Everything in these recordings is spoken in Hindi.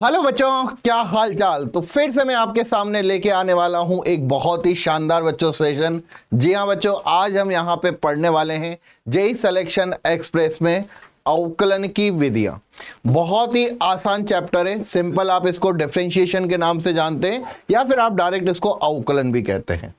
हेलो बच्चों, क्या हाल चाल। तो फिर से मैं आपके सामने लेके आने वाला हूं एक बहुत ही शानदार बच्चों सेशन। जी हाँ बच्चों, आज हम यहाँ पे पढ़ने वाले हैं जेई सिलेक्शन एक्सप्रेस में अवकलन की विधियां। बहुत ही आसान चैप्टर है, सिंपल। आप इसको डिफरेंशिएशन के नाम से जानते हैं या फिर आप डायरेक्ट इसको अवकलन भी कहते हैं।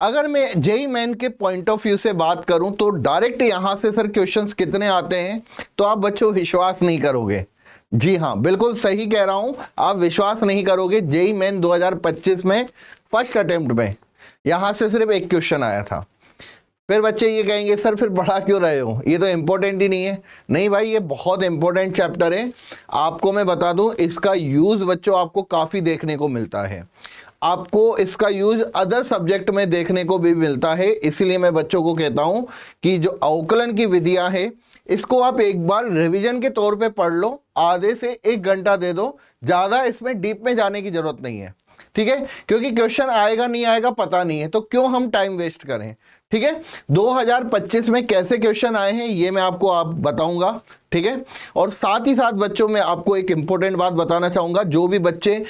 अगर मैं जेई मेन के पॉइंट ऑफ व्यू से बात करूं तो डायरेक्ट यहां से सर क्वेश्चंस कितने आते हैं तो आप बच्चों विश्वास नहीं करोगे। जी हाँ, बिल्कुल सही कह रहा हूं, आप विश्वास नहीं करोगे। जेई मेन 2025 में फर्स्ट अटेम्प्ट में यहां से सिर्फ एक क्वेश्चन आया था। फिर बच्चे ये कहेंगे सर फिर बढ़ा क्यों रहे हो, ये तो इंपॉर्टेंट ही नहीं है। नहीं भाई, ये बहुत इंपॉर्टेंट चैप्टर है। आपको मैं बता दूं, इसका यूज बच्चों आपको काफी देखने को मिलता है। आपको इसका यूज अदर सब्जेक्ट में देखने को भी मिलता है। इसीलिए मैं बच्चों को कहता हूं कि जो अवकलन की विधियां है इसको आप एक बार रिवीजन के तौर पे पढ़ लो, आधे से 1 घंटा दे दो, ज्यादा इसमें डीप में जाने की जरूरत नहीं है। ठीक है, क्योंकि क्वेश्चन आएगा नहीं आएगा पता नहीं है, तो क्यों हम टाइम वेस्ट करें। ठीक है, 2025 में कैसे क्वेश्चन आए हैं ये मैं आपको बताऊंगा। ठीक है, और साथ ही साथ बच्चों में आपको एक इंपॉर्टेंट बात बताना चाहूंगा। जो भी बच्चे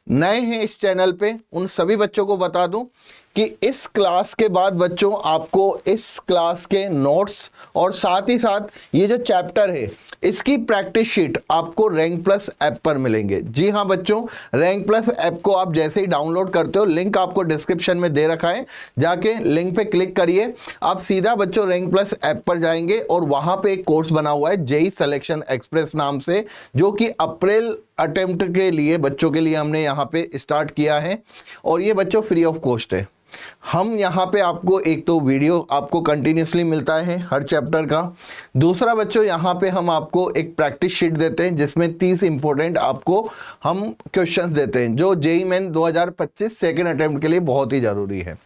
नए हैं इस चैनल पे उन सभी बच्चों को बता दूं कि इस क्लास के बाद बच्चों आपको इस क्लास के नोट्स और साथ ही साथ ये जो चैप्टर है इसकी प्रैक्टिस शीट आपको रैंक प्लस ऐप पर मिलेंगे। जी हाँ बच्चों, रैंक प्लस ऐप को आप जैसे ही डाउनलोड करते हो, लिंक आपको डिस्क्रिप्शन में दे रखा है, जाके लिंक पे क्लिक करिए, आप सीधा बच्चों रैंक प्लस ऐप पर जाएंगे और वहां पे एक कोर्स बना हुआ है जेई सिलेक्शन एक्सप्रेस नाम से, जो कि अप्रैल अटेम्प्ट के लिए बच्चों के लिए हमने यहाँ पे स्टार्ट किया है। और ये बच्चों फ्री ऑफ कॉस्ट है। हम यहाँ पे आपको एक तो वीडियो आपको कंटिन्यूसली मिलता है हर चैप्टर का, दूसरा बच्चों यहाँ पे हम आपको एक प्रैक्टिस शीट देते हैं जिसमें 30 इंपॉर्टेंट आपको हम क्वेश्चंस देते हैं जो जेई मेन 2025 सेकेंड अटेम्प्ट के लिए बहुत ही जरूरी है।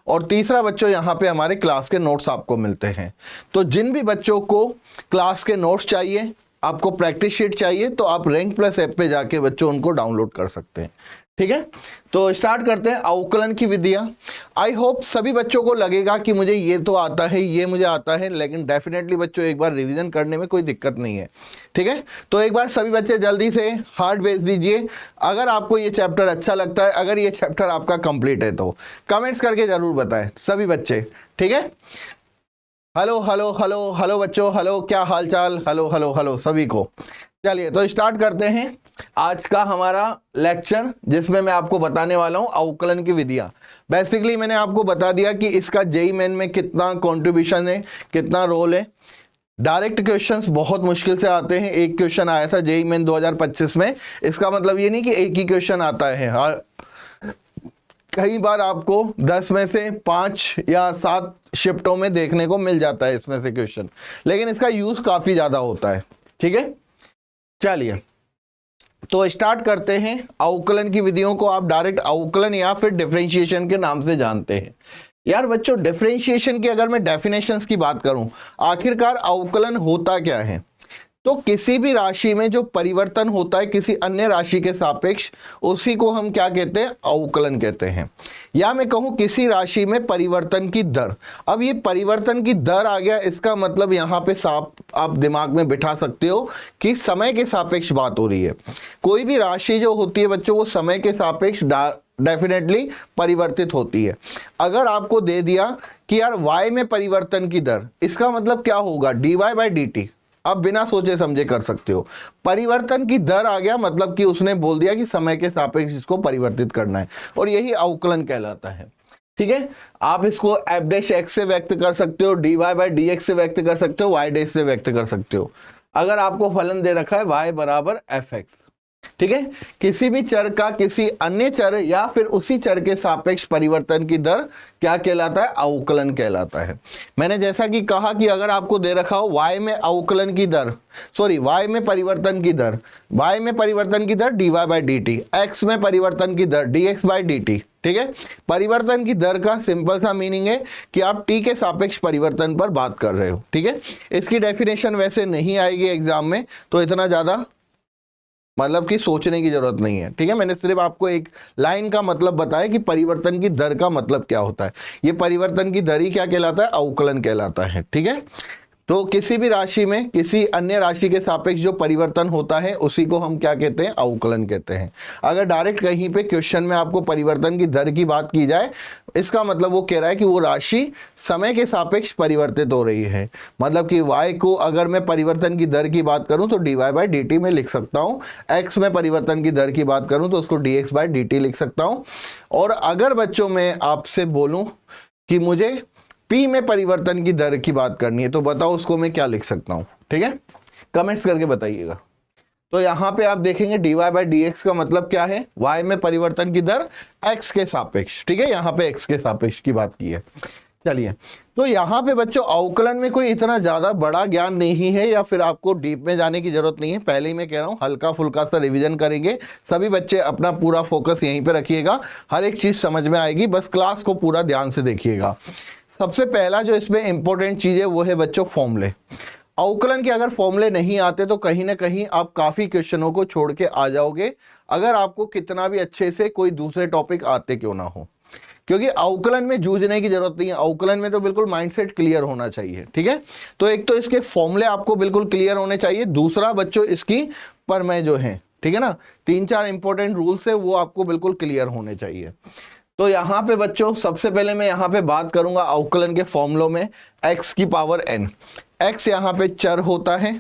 और तीसरा बच्चों यहाँ पे हमारे क्लास के नोट्स आपको मिलते हैं। तो जिन भी बच्चों को क्लास के नोट्स चाहिए, आपको प्रैक्टिस शीट चाहिए, तो आप रैंक प्लस ऐप पे जाके बच्चों उनको डाउनलोड कर सकते हैं। ठीक है, तो स्टार्ट करते हैं अवकलन की विधियां। आई होप सभी बच्चों को लगेगा कि मुझे ये तो आता है, ये मुझे आता है, लेकिन डेफिनेटली बच्चों एक बार रिवीजन करने में कोई दिक्कत नहीं है। ठीक है, तो एक बार सभी बच्चे जल्दी से हार्ट भेज दीजिए अगर आपको ये चैप्टर अच्छा लगता है, अगर ये चैप्टर आपका कंप्लीट है तो कमेंट्स करके जरूर बताएं सभी बच्चे। ठीक है, हेलो हेलो हेलो हेलो बच्चों, हेलो, क्या हाल चाल, हेलो हेलो हेलो सभी को। चलिए तो स्टार्ट करते हैं आज का हमारा लेक्चर, जिसमें मैं आपको बताने वाला हूं अवकलन की विधियां। बेसिकली मैंने आपको बता दिया कि इसका जेई मेन में कितना कंट्रीब्यूशन है, कितना रोल है। डायरेक्ट क्वेश्चंस बहुत मुश्किल से आते हैं। एक क्वेश्चन आया था जेई मेन 2025 में, इसका मतलब ये नहीं कि एक ही क्वेश्चन आता है। कई बार आपको 10 में से 5 या 7 शिफ्टों में देखने को मिल जाता है इसमें से क्वेश्चन, लेकिन इसका यूज काफी ज्यादा होता है। ठीक है, चलिए तो स्टार्ट करते हैं। अवकलन की विधियों को आप डायरेक्ट अवकलन या फिर डिफरेंशिएशन के नाम से जानते हैं। यार बच्चों, डिफरेंशिएशन की अगर मैं डेफिनेशंस की बात करूं, आखिरकार अवकलन होता क्या है, तो किसी भी राशि में जो परिवर्तन होता है किसी अन्य राशि के सापेक्ष, उसी को हम क्या कहते हैं, अवकलन कहते हैं। या मैं कहूं किसी राशि में परिवर्तन की दर। अब ये परिवर्तन की दर आ गया, इसका मतलब यहां पे आप दिमाग में बिठा सकते हो कि समय के सापेक्ष बात हो रही है। कोई भी राशि जो होती है बच्चों, वो समय के सापेक्ष डेफिनेटली परिवर्तित होती है। अगर आपको दे दिया कि यार y में परिवर्तन की दर, इसका मतलब क्या होगा, dy/dt। आप बिना सोचे समझे कर सकते हो। परिवर्तन की दर आ गया, मतलब कि उसने बोल दिया कि समय के सापेक्ष इसको परिवर्तित करना है, और यही अवकलन कहलाता है। ठीक है, आप इसको f' से व्यक्त कर सकते हो, dy/dx से व्यक्त कर सकते हो, y' से व्यक्त कर सकते हो। अगर आपको फलन दे रखा है y बराबर fx, ठीक है, किसी भी चर का किसी अन्य चर या फिर उसी चर के सापेक्ष परिवर्तन की दर क्या कहलाता है, अवकलन कहलाता है। मैंने जैसा कि कहा कि अगर आपको दे रखा हो y में अवकलन की दर, y में परिवर्तन की दर, y में परिवर्तन की दर dy/dt, x में परिवर्तन की दर dx/dt। ठीक है, परिवर्तन की दर का सिंपल सा मीनिंग है कि आप t के सापेक्ष परिवर्तन पर बात कर रहे हो। ठीक है, इसकी डेफिनेशन वैसे नहीं आएगी एग्जाम में, तो इतना ज्यादा मतलब कि सोचने की जरूरत नहीं है। ठीक है, मैंने सिर्फ आपको एक लाइन का मतलब बताया कि परिवर्तन की दर का मतलब क्या होता है। ये परिवर्तन की दर ही क्या कहलाता है, अवकलन कहलाता है। ठीक है, तो किसी भी राशि में किसी अन्य राशि के सापेक्ष जो परिवर्तन होता है उसी को हम क्या कहते हैं, अवकलन कहते हैं। अगर डायरेक्ट कहीं पे क्वेश्चन में आपको परिवर्तन की दर की बात की जाए, इसका मतलब वो कह रहा है कि वो राशि समय के सापेक्ष परिवर्तित हो रही है। मतलब कि y को अगर मैं परिवर्तन की दर की बात करूं तो dy/dt में लिख सकता हूं, x में परिवर्तन की दर की बात करूं तो उसको dx/dt लिख सकता हूं। और अगर बच्चों मैं आपसे बोलूं कि मुझे P में परिवर्तन की दर की बात करनी है तो बताओ उसको मैं क्या लिख सकता हूं, ठीक है, कमेंट्स करके बताइएगा। तो यहां पे आप देखेंगे dy/dx का मतलब क्या है, y में परिवर्तन की दर x के सापेक्ष, ठीक है, यहां पे x के सापेक्ष की बात की है। चलिए, तो यहां पे बच्चों अवकलन में कोई इतना ज्यादा बड़ा ज्ञान नहीं है या फिर आपको डीप में जाने की जरूरत नहीं है। पहले ही मैं कह रहा हूं हल्का फुल्का सा रिवीजन करेंगे, सभी बच्चे अपना पूरा फोकस यहीं पे रखिएगा, हर एक चीज समझ में आएगी, बस क्लास को पूरा ध्यान से देखिएगा। सबसे पहला जो इसमें इंपॉर्टेंट चीज है वो है बच्चों फॉर्मूले। अवकलन के अगर फॉर्मूले नहीं आते तो कहीं ना कहीं आप काफी क्वेश्चनों को छोड़ के आ जाओगे, अगर आपको कितना भी अच्छे से कोई दूसरे टॉपिक आते क्यों ना हो, क्योंकि अवकलन में जूझने की जरूरत नहीं है। अवकलन में तो बिल्कुल माइंडसेट क्लियर होना चाहिए, ठीक है। तो एक तो इसके फॉर्मूले आपको बिल्कुल क्लियर होने चाहिए, दूसरा बच्चों इसकी प्रमेय जो है, ठीक है ना, 3-4 इंपॉर्टेंट रूल्स है वो आपको बिल्कुल क्लियर होने चाहिए। तो यहां पे बच्चों सबसे पहले मैं यहां पे बात करूंगा अवकलन के फॉर्मूलों में x की पावर n। x यहां पे चर होता है,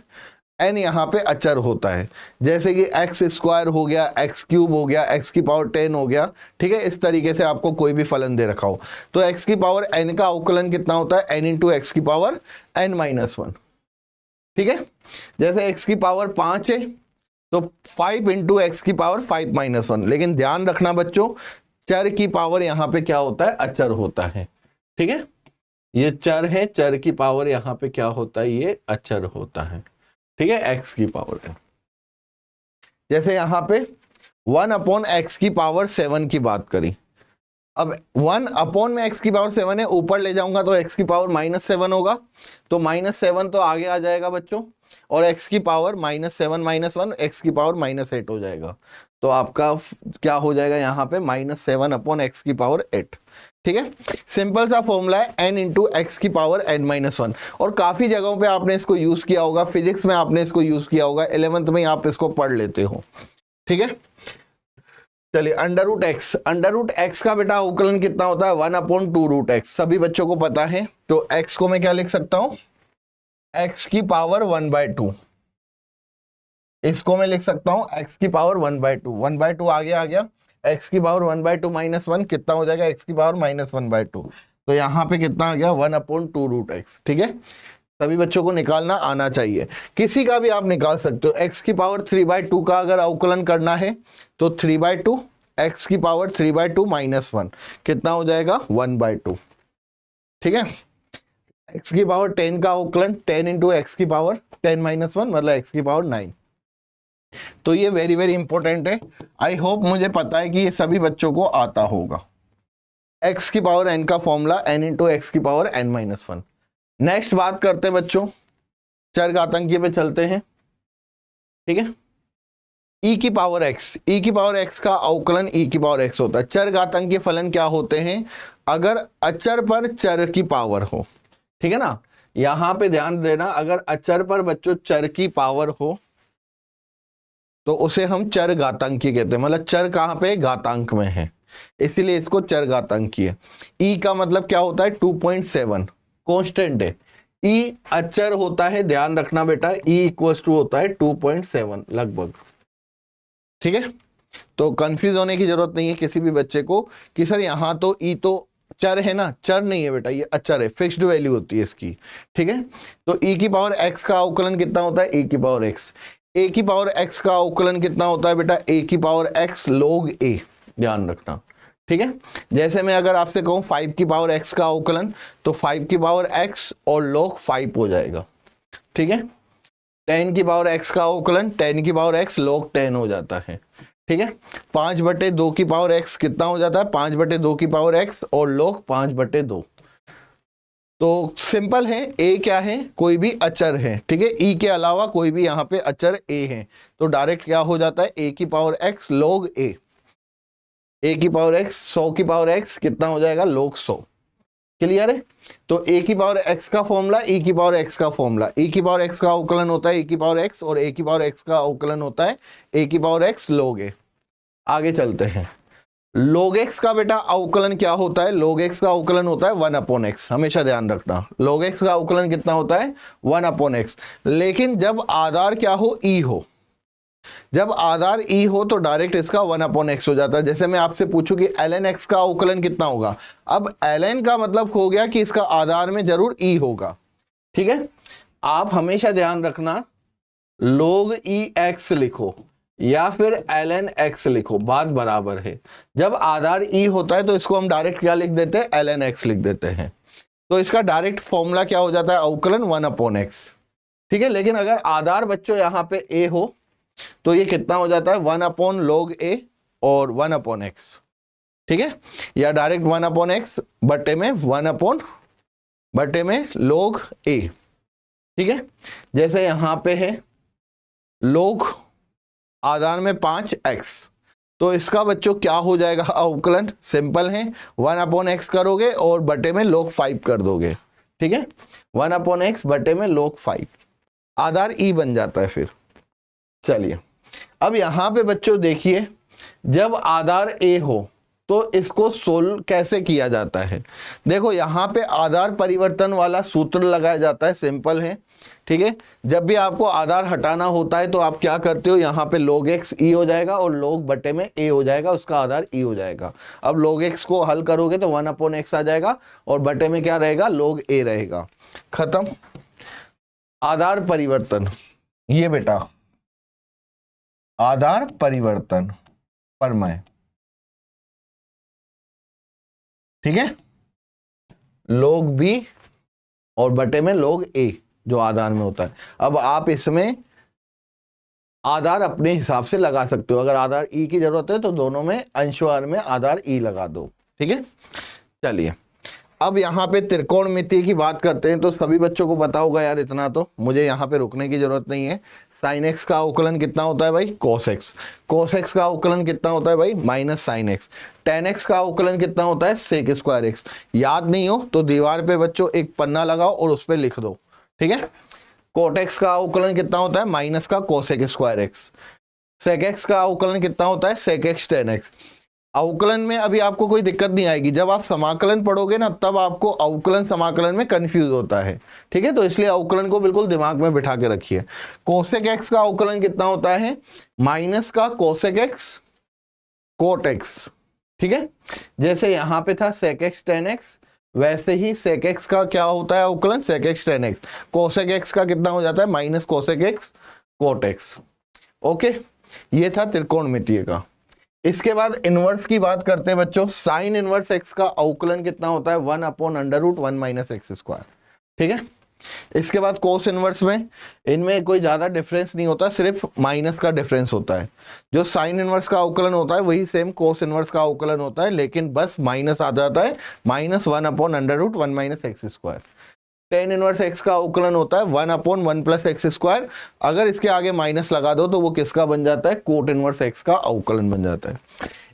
n यहां पे अचर होता है, जैसे कि x स्क्वायर हो गया, x क्यूब हो गया, x की पावर 10 हो गया, ठीक है। इस तरीके से आपको कोई भी फलन दे रखा हो तो x की पावर n का अवकलन कितना होता है, n इंटू एक्स की पावर n-1, ठीक है। जैसे x की पावर 5 है तो 5 इंटू एक्स की पावर 5-1, लेकिन ध्यान रखना बच्चों चर की पावर यहां पे क्या होता है, अचर होता है, ठीक है। ये चर है, चर की पावर यहां पे क्या होता है, ये अचर होता है, ठीक है, एक्स की पावर है। जैसे यहां पे 1/x की पावर 7 की बात करी, अब 1 में x की पावर 7 है, ऊपर ले जाऊंगा तो x की पावर -7 होगा, तो -7 तो आगे आ जाएगा बच्चों, और x की पावर -7-1 x की पावर -8 हो जाएगा। तो आपका क्या हो जाएगा यहाँ पे -7/x की पावर 8, ठीक है। सिंपल सा फॉर्मूला है n इंटू एक्स की पावर n-1, और काफी जगहों पे आपने इसको यूज किया होगा, फिजिक्स में आपने इसको यूज किया होगा, 11th में आप इसको पढ़ लेते हो, ठीक है। चलिए अंडर रूट एक्स का बेटा अवकलन कितना होता है, 1/2√x, सभी बच्चों को पता है। तो x को मैं क्या लिख सकता हूं, x की पावर 1/2, इसको मैं लिख सकता हूं x की पावर 1/2, 1/2 आगे आ गया, x की पावर 1/2 - 1 कितना हो जाएगा, x की पावर -1/2, तो यहां पे कितना आ गया 1/2√x, ठीक है। सभी बच्चों को निकालना आना चाहिए, किसी का भी आप निकाल सकते हो। x की पावर 3/2 का अगर अवकलन करना है तो 3/2, x की पावर 3/2 - 1 कितना हो जाएगा 1/2, ठीक है। x की पावर 10 का अवकलन 10 इंटू एक्स की पावर 10-1 मतलब x की पावर 9। तो ये वेरी वेरी इंपॉर्टेंट है, आई होप मुझे पता है कि ये सभी बच्चों को आता होगा। x की पावर n का फॉर्मूला n इंटू एक्स की पावर n-1। नेक्स्ट बात करते हैं बच्चों चर घातांकीय पे चलते हैं, ठीक है। e की पावर x का अवकलन e की पावर x होता है। चर घातांकीय फलन क्या होते हैं, अगर अचर पर चर की पावर हो, ठीक है ना, यहां पे ध्यान देना, अगर अचर पर बच्चों चर की पावर हो तो उसे हम चर घातांकीय कहते हैं, मतलब चर कहां पे घातांक में है, इसीलिए इसको चर घातांकीय। e का मतलब क्या होता है 2.7 कांस्टेंट है, e अचर होता है, ध्यान रखना बेटा, e इक्वल्स टू होता है 2.7 लगभग, ठीक है। तो कंफ्यूज होने की जरूरत नहीं है किसी भी बच्चे को कि सर यहां तो e तो चर है ना, चर नहीं है बेटा, ये अचर है, फिक्स्ड वैल्यू होती है इसकी, ठीक है। तो e की पावर x का अवकलन कितना होता है, e की पावर x। a की पावर x का अवकलन कितना होता है बेटा, a की पावर x log a, ध्यान रखना, ठीक है। जैसे मैं अगर आपसे कहूं 5 की पावर x का अवकलन तो 5 की पावर x और log 5 हो जाएगा, ठीक है। 10 की पावर x का अवकलन 10 की पावर x log 10 हो जाता है, ठीक है। 5/2 की पावर x कितना हो जाता है, 5/2 की पावर x और log 5/2। तो सिंपल है, a क्या है, कोई भी अचर है, ठीक है, e के अलावा कोई भी यहाँ पे अचर a है, तो डायरेक्ट क्या हो जाता है a की पावर x log a की पावर x 100 की पावर x कितना हो जाएगा log 100, क्लियर है? तो ए की पावर एक्स का फॉर्मूला, ई की पावर एक्स का फॉर्मूला, ई की पावर एक्स का अवकलन होता है ई की पावर एक्स, और ए की पावर एक्स का अवकलन होता है ए की पावर एक्स log ए। आगे चलते हैं। log x का बेटा अवकलन क्या होता है? log x का अवकलन होता है 1/x, हमेशा ध्यान रखना। log x का अवकलन कितना होता है? 1/x। लेकिन जब आधार क्या हो? e हो। जब आधार e हो तो डायरेक्ट इसका 1/x हो जाता है। जैसे मैं आपसे पूछूं कि ln x का अवकलन कितना होगा, अब ln का मतलब हो गया कि इसका आधार में जरूर e होगा। ठीक है, आप हमेशा ध्यान रखना log e x लिखो या फिर ln x लिखो, बात बराबर है। जब आधार e होता है तो इसको हम डायरेक्ट क्या लिख देते हैं? ln x लिख देते हैं। तो इसका डायरेक्ट फॉर्मूला क्या हो जाता है? अवकलन 1/x। ठीक है, लेकिन अगर आधार बच्चों यहां पे a हो तो ये कितना हो जाता है? 1/log a और 1/x। ठीक है, या डायरेक्ट 1/x बटे में 1 बटे में log a। ठीक है, जैसे यहां पे है log आधार में 5x, तो इसका बच्चों क्या हो जाएगा अवकलन? सिंपल है, 1/x करोगे और बटे में log 5 कर दोगे। ठीक है, 1/x बटे में log 5, आधार e बन जाता है फिर। चलिए, अब यहां पे बच्चों देखिए, जब आधार a हो तो इसको सोल्व कैसे किया जाता है? देखो यहां पे आधार परिवर्तन वाला सूत्र लगाया जाता है, सिंपल है। ठीक है, जब भी आपको आधार हटाना होता है तो आप क्या करते हो? यहां पे log x e हो जाएगा और log बटे में a हो जाएगा, उसका आधार e हो जाएगा। अब log x को हल करोगे तो 1/x आ जाएगा और बटे में क्या रहेगा? log a रहेगा। खत्म। आधार परिवर्तन, ये बेटा आधार परिवर्तन परमय। ठीक है, log b और बटे में log a जो आधार में होता है। अब आप इसमें आधार अपने हिसाब से लगा सकते हो, अगर आधार ई की जरूरत है तो दोनों में अंशवार में आधार ई लगा दो। ठीक है, चलिए अब यहाँ पे त्रिकोणमिति की बात करते हैं। तो सभी बच्चों को पता होगा यार, इतना तो मुझे यहाँ पे रुकने की जरूरत नहीं है। साइन एक्स का अवकलन कितना होता है भाई? Cos x. कॉस एक्स का अवकलन कितना होता है भाई? Minus sine x. Tan x का अवकलन कितना होता है? Sec square x. याद नहीं हो तो दीवार पे बच्चों एक पन्ना लगाओ और उस पर लिख दो। ठीक है, कोट एक्स का अवकलन कितना होता है? माइनस का cosec square x. Sec x का अवकलन कितना होता है? Sec x tan x. अवकलन में अभी आपको कोई दिक्कत नहीं आएगी, जब आप समाकलन पढ़ोगे ना तब आपको अवकलन समाकलन में कंफ्यूज होता है। ठीक है, तो इसलिए अवकलन को बिल्कुल दिमाग में बिठा के रखिए। कोसेक एक्स का अवकलन कितना होता है? माइनस का कोसेक एक्स कोट एक्स। ठीक है, जैसे यहां पे था सेक एक्स टेन एक्स, वैसे ही सेक एक्स का क्या होता है अवकलन? Sec x tan x. Cosec x का कितना हो जाता है? Minus cosec x cot x. Okay, ये था त्रिकोणमितीय का। इसके बाद इनवर्स की बात करते हैं बच्चों। साइन इनवर्स एक्स का अवकलन कितना होता है? 1/√1 माइनस एक्स स्क्वायर। ठीक है, इसके बाद कोस इनवर्स में इनमें कोई ज्यादा डिफरेंस नहीं होता, सिर्फ माइनस का डिफरेंस होता है। जो साइन इनवर्स का अवकलन होता है वही सेम कोस इनवर्स का अवकलन होता है, लेकिन बस माइनस आ जाता है, -1/√1 minus x square. Tan inverse x का अवकलन होता है 1/1 प्लस एक्स स्क्वायर। अगर इसके आगे माइनस लगा दो तो वो किसका बन जाता है? कोट इनवर्स एक्स का अवकलन बन जाता है।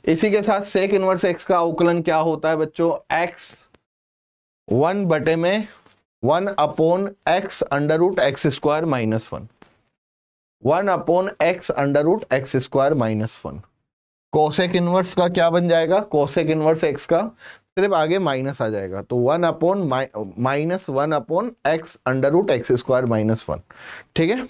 इसी के साथ सेक इनवर्स एक्स का अवकलन क्या होता है बच्चों? एक्स 1 बटे में 1/x square minus 1। 1/x square minus 1। Cosec inverse का क्या बन जाएगा? कोसेक इनवर्स एक्स का सिर्फ आगे माइनस आ जाएगा, तो 1/(1/x स्क्वायर माइनस 1। ठीक है,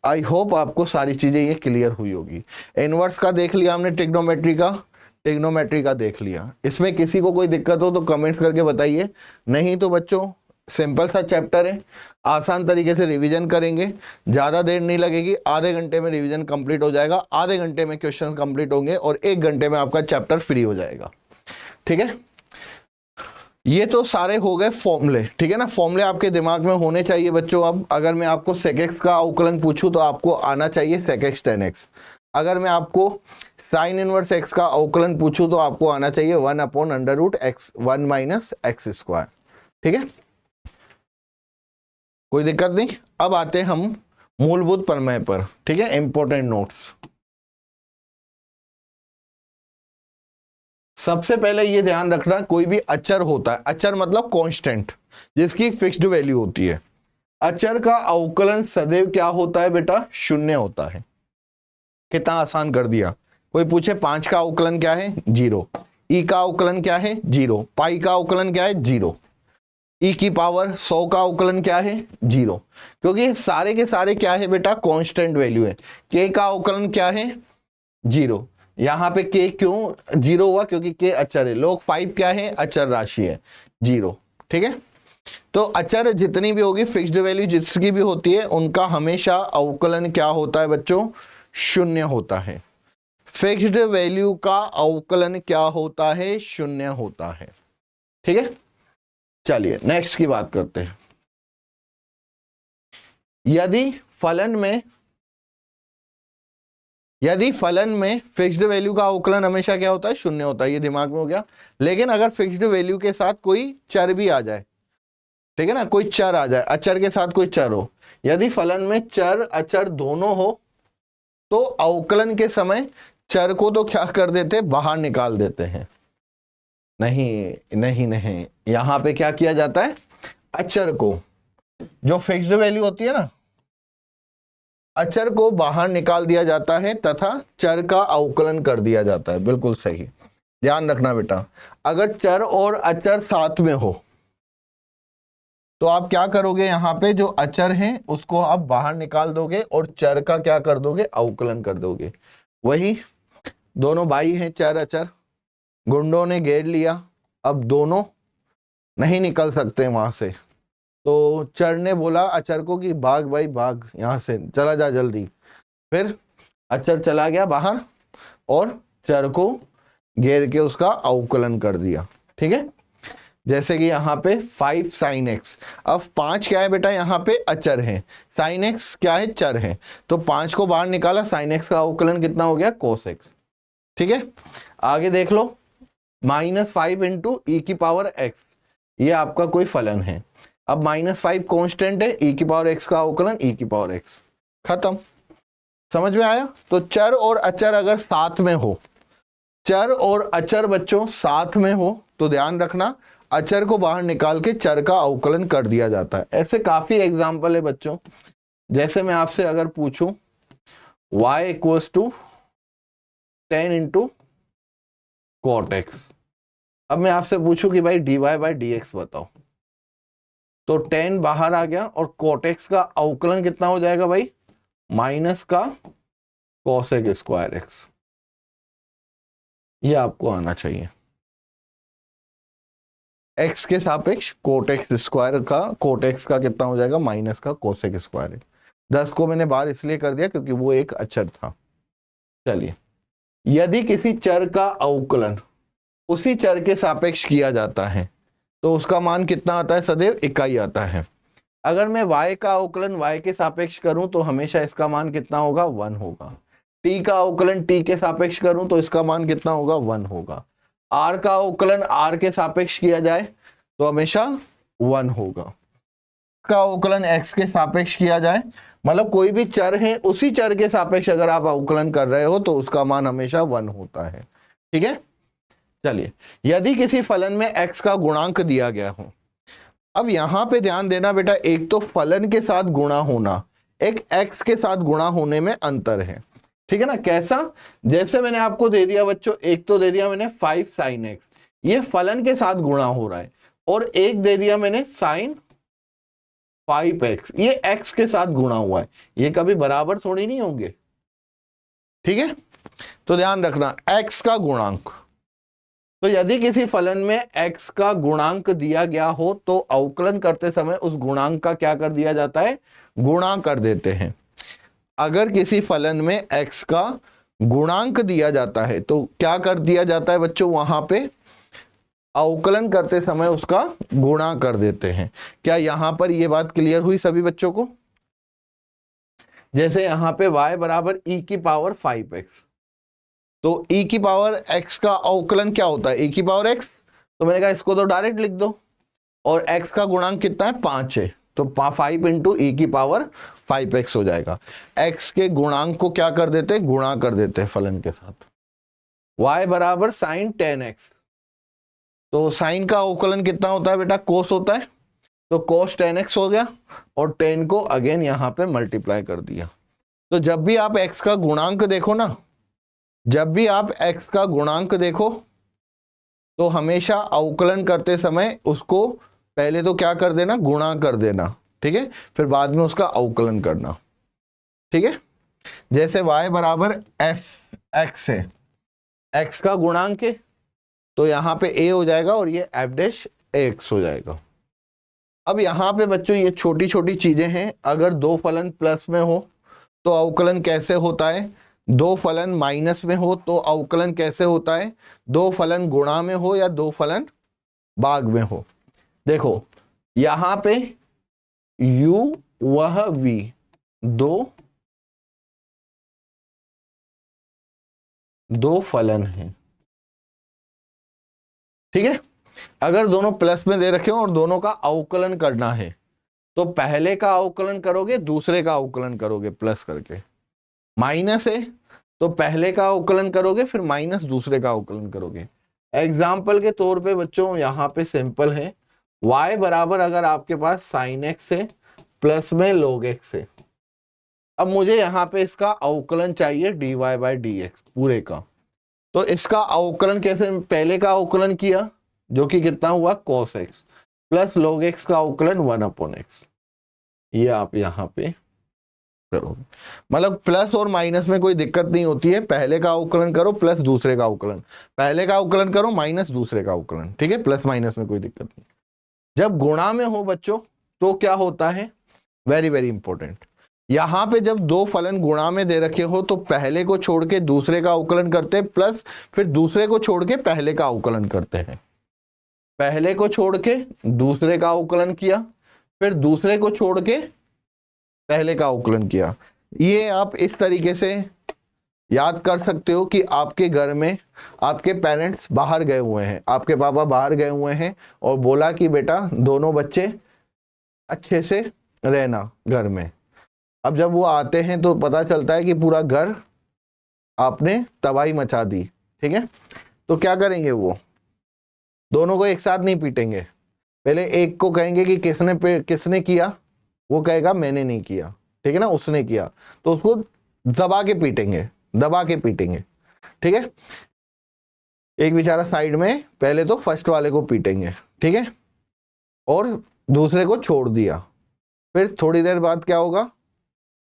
आई होप आपको सारी चीजें ये क्लियर हुई होगी। इनवर्स का देख लिया हमने, ट्रिग्नोमेट्री का देख लिया। इसमें किसी को कोई दिक्कत हो तो कमेंट करके बताइए, नहीं तो बच्चों सिंपल सा चैप्टर है, आसान तरीके से रिवीजन करेंगे, ज़्यादा देर नहीं लगेगी, आधे घंटे में रिवीजन कंप्लीट हो जाएगा, आधे घंटे में क्वेश्चन कंप्लीट होंगे और 1 घंटे में आपका चैप्टर फ्री हो जाएगा। ठीक है, ये तो सारे हो गए फॉर्मूले। ठीक है ना, फॉर्मूले आपके दिमाग में होने चाहिए बच्चों। अब अगर मैं आपको सेक एक्स का अवकलन पूछूं तो आपको आना चाहिए सेक एक्स टेन एक्स। अगर मैं आपको साइन इनवर्स एक्स का अवकलन पूछूं तो आपको आना चाहिए 1/√1 माइनस एक्स स्क्वायर। ठीक है, कोई दिक्कत नहीं। अब आते हैं हम मूलभूत प्रमेय पर। ठीक है, इंपॉर्टेंट नोट्स। सबसे पहले ये ध्यान रखना, कोई भी अचर होता है, अचर मतलब कांस्टेंट, जिसकी फिक्स्ड वैल्यू होती है, अचर का अवकलन सदैव क्या होता है बेटा? शून्य होता है। कितना आसान कर दिया। कोई पूछे 5 का अवकलन क्या है? 0। ई का अवकलन क्या है? 0। पाई का अवकलन क्या है? 0। ई की पावर 100 का अवकलन क्या है? 0। क्योंकि सारे के सारे क्या है बेटा? कांस्टेंट वैल्यू है। के का अवकलन क्या है? 0। यहां पे के क्यों 0 हुआ? क्योंकि के अचर है। log 5 क्या है? अचर राशि है, 0। ठीक है, तो अचर जितनी भी होगी, फिक्स्ड वैल्यू जिसकी भी होती है, उनका हमेशा अवकलन क्या होता है बच्चों? शून्य होता है। फिक्स्ड वैल्यू का अवकलन क्या होता है? शून्य होता है। ठीक है, चलिए नेक्स्ट की बात करते हैं। यदि फलन में फिक्स्ड वैल्यू का अवकलन हमेशा क्या होता है? शून्य होता है। ये दिमाग में हो गया। लेकिन अगर फिक्स्ड वैल्यू के साथ कोई चर भी आ जाए, ठीक है ना, कोई चर आ जाए, अचर के साथ कोई चर हो, यदि फलन में चर अचर दोनों हो, तो अवकलन के समय चर को तो क्या कर देते? बाहर निकाल देते हैं। नहीं, यहां पे क्या किया जाता है? अचर को, जो फिक्स्ड वैल्यू होती है ना, अचर को बाहर निकाल दिया जाता है तथा चर का अवकलन कर दिया जाता है। बिल्कुल सही, ध्यान रखना बेटा। अगर चर और अचर साथ में हो तो आप क्या करोगे? यहां पे जो अचर है उसको आप बाहर निकाल दोगे और चर का क्या कर दोगे? अवकलन कर दोगे। वही दोनों भाई हैं चर अचर, गुंडों ने घेर लिया, अब दोनों नहीं निकल सकते वहां से, तो चर ने बोला अचर को कि भाग भाई भाग, यहां से चला जा जल्दी। फिर अचर चला गया बाहर और चर को घेर के उसका अवकलन कर दिया। ठीक है, जैसे कि यहाँ पे 5 sin x, अब 5 क्या है बेटा? यहाँ पे अचर है, sin x क्या है? चर है। तो 5 को बाहर निकाला, sin x का अवकलन कितना हो गया? cos x। ठीक है, आगे देख लो, -5 इंटू ई की पावर x, ये आपका कोई फलन है। अब -5 कांस्टेंट है, e की पावर x का अवकलन e की पावर x, खत्म। समझ में आया? तो चर और अचर अगर साथ में हो, चर और अचर बच्चों साथ में हो, तो ध्यान रखना अचर को बाहर निकाल के चर का अवकलन कर दिया जाता है। ऐसे काफी एग्जाम्पल है बच्चों। जैसे मैं आपसे अगर पूछूं y equals to 10 into cot x, अब मैं आपसे पूछूं कि भाई dy बाई डी एक्स बताओ, तो 10 बाहर आ गया और कोटेक्स का अवकलन कितना हो जाएगा भाई? माइनस का कोसेक स्क्वायर एक्स। ये आपको आना चाहिए। एक्स के सापेक्ष कोटेक्स स्क्वायर का, कोटेक्स का कितना हो जाएगा? माइनस का कोसेक स्क्वायर एक्स। 10 को मैंने बाहर इसलिए कर दिया क्योंकि वो एक अचर था। चलिए, यदि किसी चर का अवकलन उसी चर के सापेक्ष किया जाता है तो उसका मान कितना आता है? सदैव इकाई आता है। अगर मैं y का अवकलन y के सापेक्ष करूं तो हमेशा इसका मान कितना होगा? 1 होगा। t का अवकलन t के सापेक्ष करूं तो इसका मान कितना होगा? 1 होगा। r का अवकलन r के सापेक्ष किया जाए तो हमेशा 1 होगा। का अवकलन x के सापेक्ष किया जाए, मतलब कोई भी चर है उसी चर के सापेक्ष अगर आप अवकलन कर रहे हो तो उसका मान हमेशा 1 होता है। ठीक है, चलिए, यदि किसी फलन में x का गुणांक दिया गया हो, अब यहां पे ध्यान देना बेटा, एक तो फलन के साथ गुणा होना, एक x के साथ गुणा होने में अंतर है। ठीक है ना? कैसा? जैसे मैंने आपको दे दिया बच्चों, एक तो दे दिया मैंने 5 sin x, ये फलन के साथ गुणा हो रहा है, और एक दे दिया मैंने sin 5x, ये x के साथ गुणा हुआ है। ये कभी बराबर थोड़ी नहीं होंगे। ठीक है, तो ध्यान रखना x का गुणांक, तो यदि किसी फलन में x का गुणांक दिया गया हो तो अवकलन करते समय उस गुणांक का क्या कर दिया जाता है? गुणा कर देते हैं। अगर किसी फलन में x का गुणांक दिया जाता है तो क्या कर दिया जाता है बच्चों? वहां पे अवकलन करते समय उसका गुणा कर देते हैं। क्या यहां पर यह बात क्लियर हुई सभी बच्चों को? जैसे यहां पे y बराबर e की पावर 5x, तो e की पावर x का अवकलन क्या होता है? e की पावर x, तो मैंने कहा इसको तो डायरेक्ट लिख दो, और x का गुणांक कितना है? 5 है, तो 5 इंटू e की पावर 5x हो जाएगा। x के गुणांक को क्या कर देते? गुणा कर देते हैं फलन के साथ। y बराबर साइन 10x। तो साइन का अवकलन कितना होता है बेटा, कोस होता है, तो कोस 10x हो गया और 10 को अगेन यहां पे मल्टीप्लाई कर दिया। तो जब भी आप x का गुणांक देखो ना, जब भी आप x का गुणांक देखो तो हमेशा अवकलन करते समय उसको पहले तो क्या कर देना, गुणा कर देना, ठीक है, फिर बाद में उसका अवकलन करना, ठीक है। जैसे y बराबर एफ एक्स है, x का गुणांक है तो यहां पे a हो जाएगा और ये एफ डैश एक्स हो जाएगा। अब यहां पे बच्चों ये छोटी छोटी चीजें हैं, अगर दो फलन प्लस में हो तो अवकलन कैसे होता है, दो फलन माइनस में हो तो अवकलन कैसे होता है, दो फलन गुणा में हो या दो फलन भाग में हो। देखो यहां पे u वह v दो फलन हैं, ठीक है। अगर दोनों प्लस में दे रखे हो और दोनों का अवकलन करना है तो पहले का अवकलन करोगे दूसरे का अवकलन करोगे प्लस करके, माइनस है तो पहले का अवकलन करोगे फिर माइनस दूसरे का अवकलन करोगे। एग्जाम्पल के तौर पे बच्चों यहां पे सिंपल है, y बराबर अगर आपके पास साइन एक्स है प्लस में log x है, अब मुझे यहां पे इसका अवकलन चाहिए dy बाई डी एक्स पूरे का। तो इसका अवकलन कैसे, पहले का अवकलन किया जो कि कितना हुआ cos x plus log x का अवकलन 1/x, ये आप यहां पे करोगे। मतलब प्लस और माइनस में कोई दिक्कत नहीं होती है, पहले का अवकलन करो प्लस दूसरे का अवकलन, पहले का अवकलन करो माइनस दूसरे का अवकलन, ठीक है, प्लस माइनस में कोई दिक्कत नहीं। जब गुणा में हो बच्चों तो क्या होता है, वेरी वेरी इंपॉर्टेंट, यहां पे जब दो फलन गुणा में दे रखे हो तो पहले को छोड़ के दूसरे का अवकलन करते हैं, प्लस फिर दूसरे को छोड़ के पहले का अवकलन करते हैं। पहले को छोड़ के दूसरे का अवकलन किया, फिर दूसरे को छोड़ के पहले का अवकलन किया। ये आप इस तरीके से याद कर सकते हो कि आपके घर में आपके पेरेंट्स बाहर गए हुए हैं, आपके पापा बाहर गए हुए हैं और बोला कि बेटा दोनों बच्चे अच्छे से रहना घर में। अब जब वो आते हैं तो पता चलता है कि पूरा घर आपने तबाही मचा दी, ठीक है, तो क्या करेंगे, वो दोनों को एक साथ नहीं पीटेंगे, पहले एक को कहेंगे कि किसने किया, वो कहेगा मैंने नहीं किया, ठीक है ना, उसने किया, तो उसको दबा के पीटेंगे, दबा के पीटेंगे, ठीक है। एक बेचारा साइड में, पहले तो फर्स्ट वाले को पीटेंगे, ठीक है, और दूसरे को छोड़ दिया, फिर थोड़ी देर बाद क्या होगा,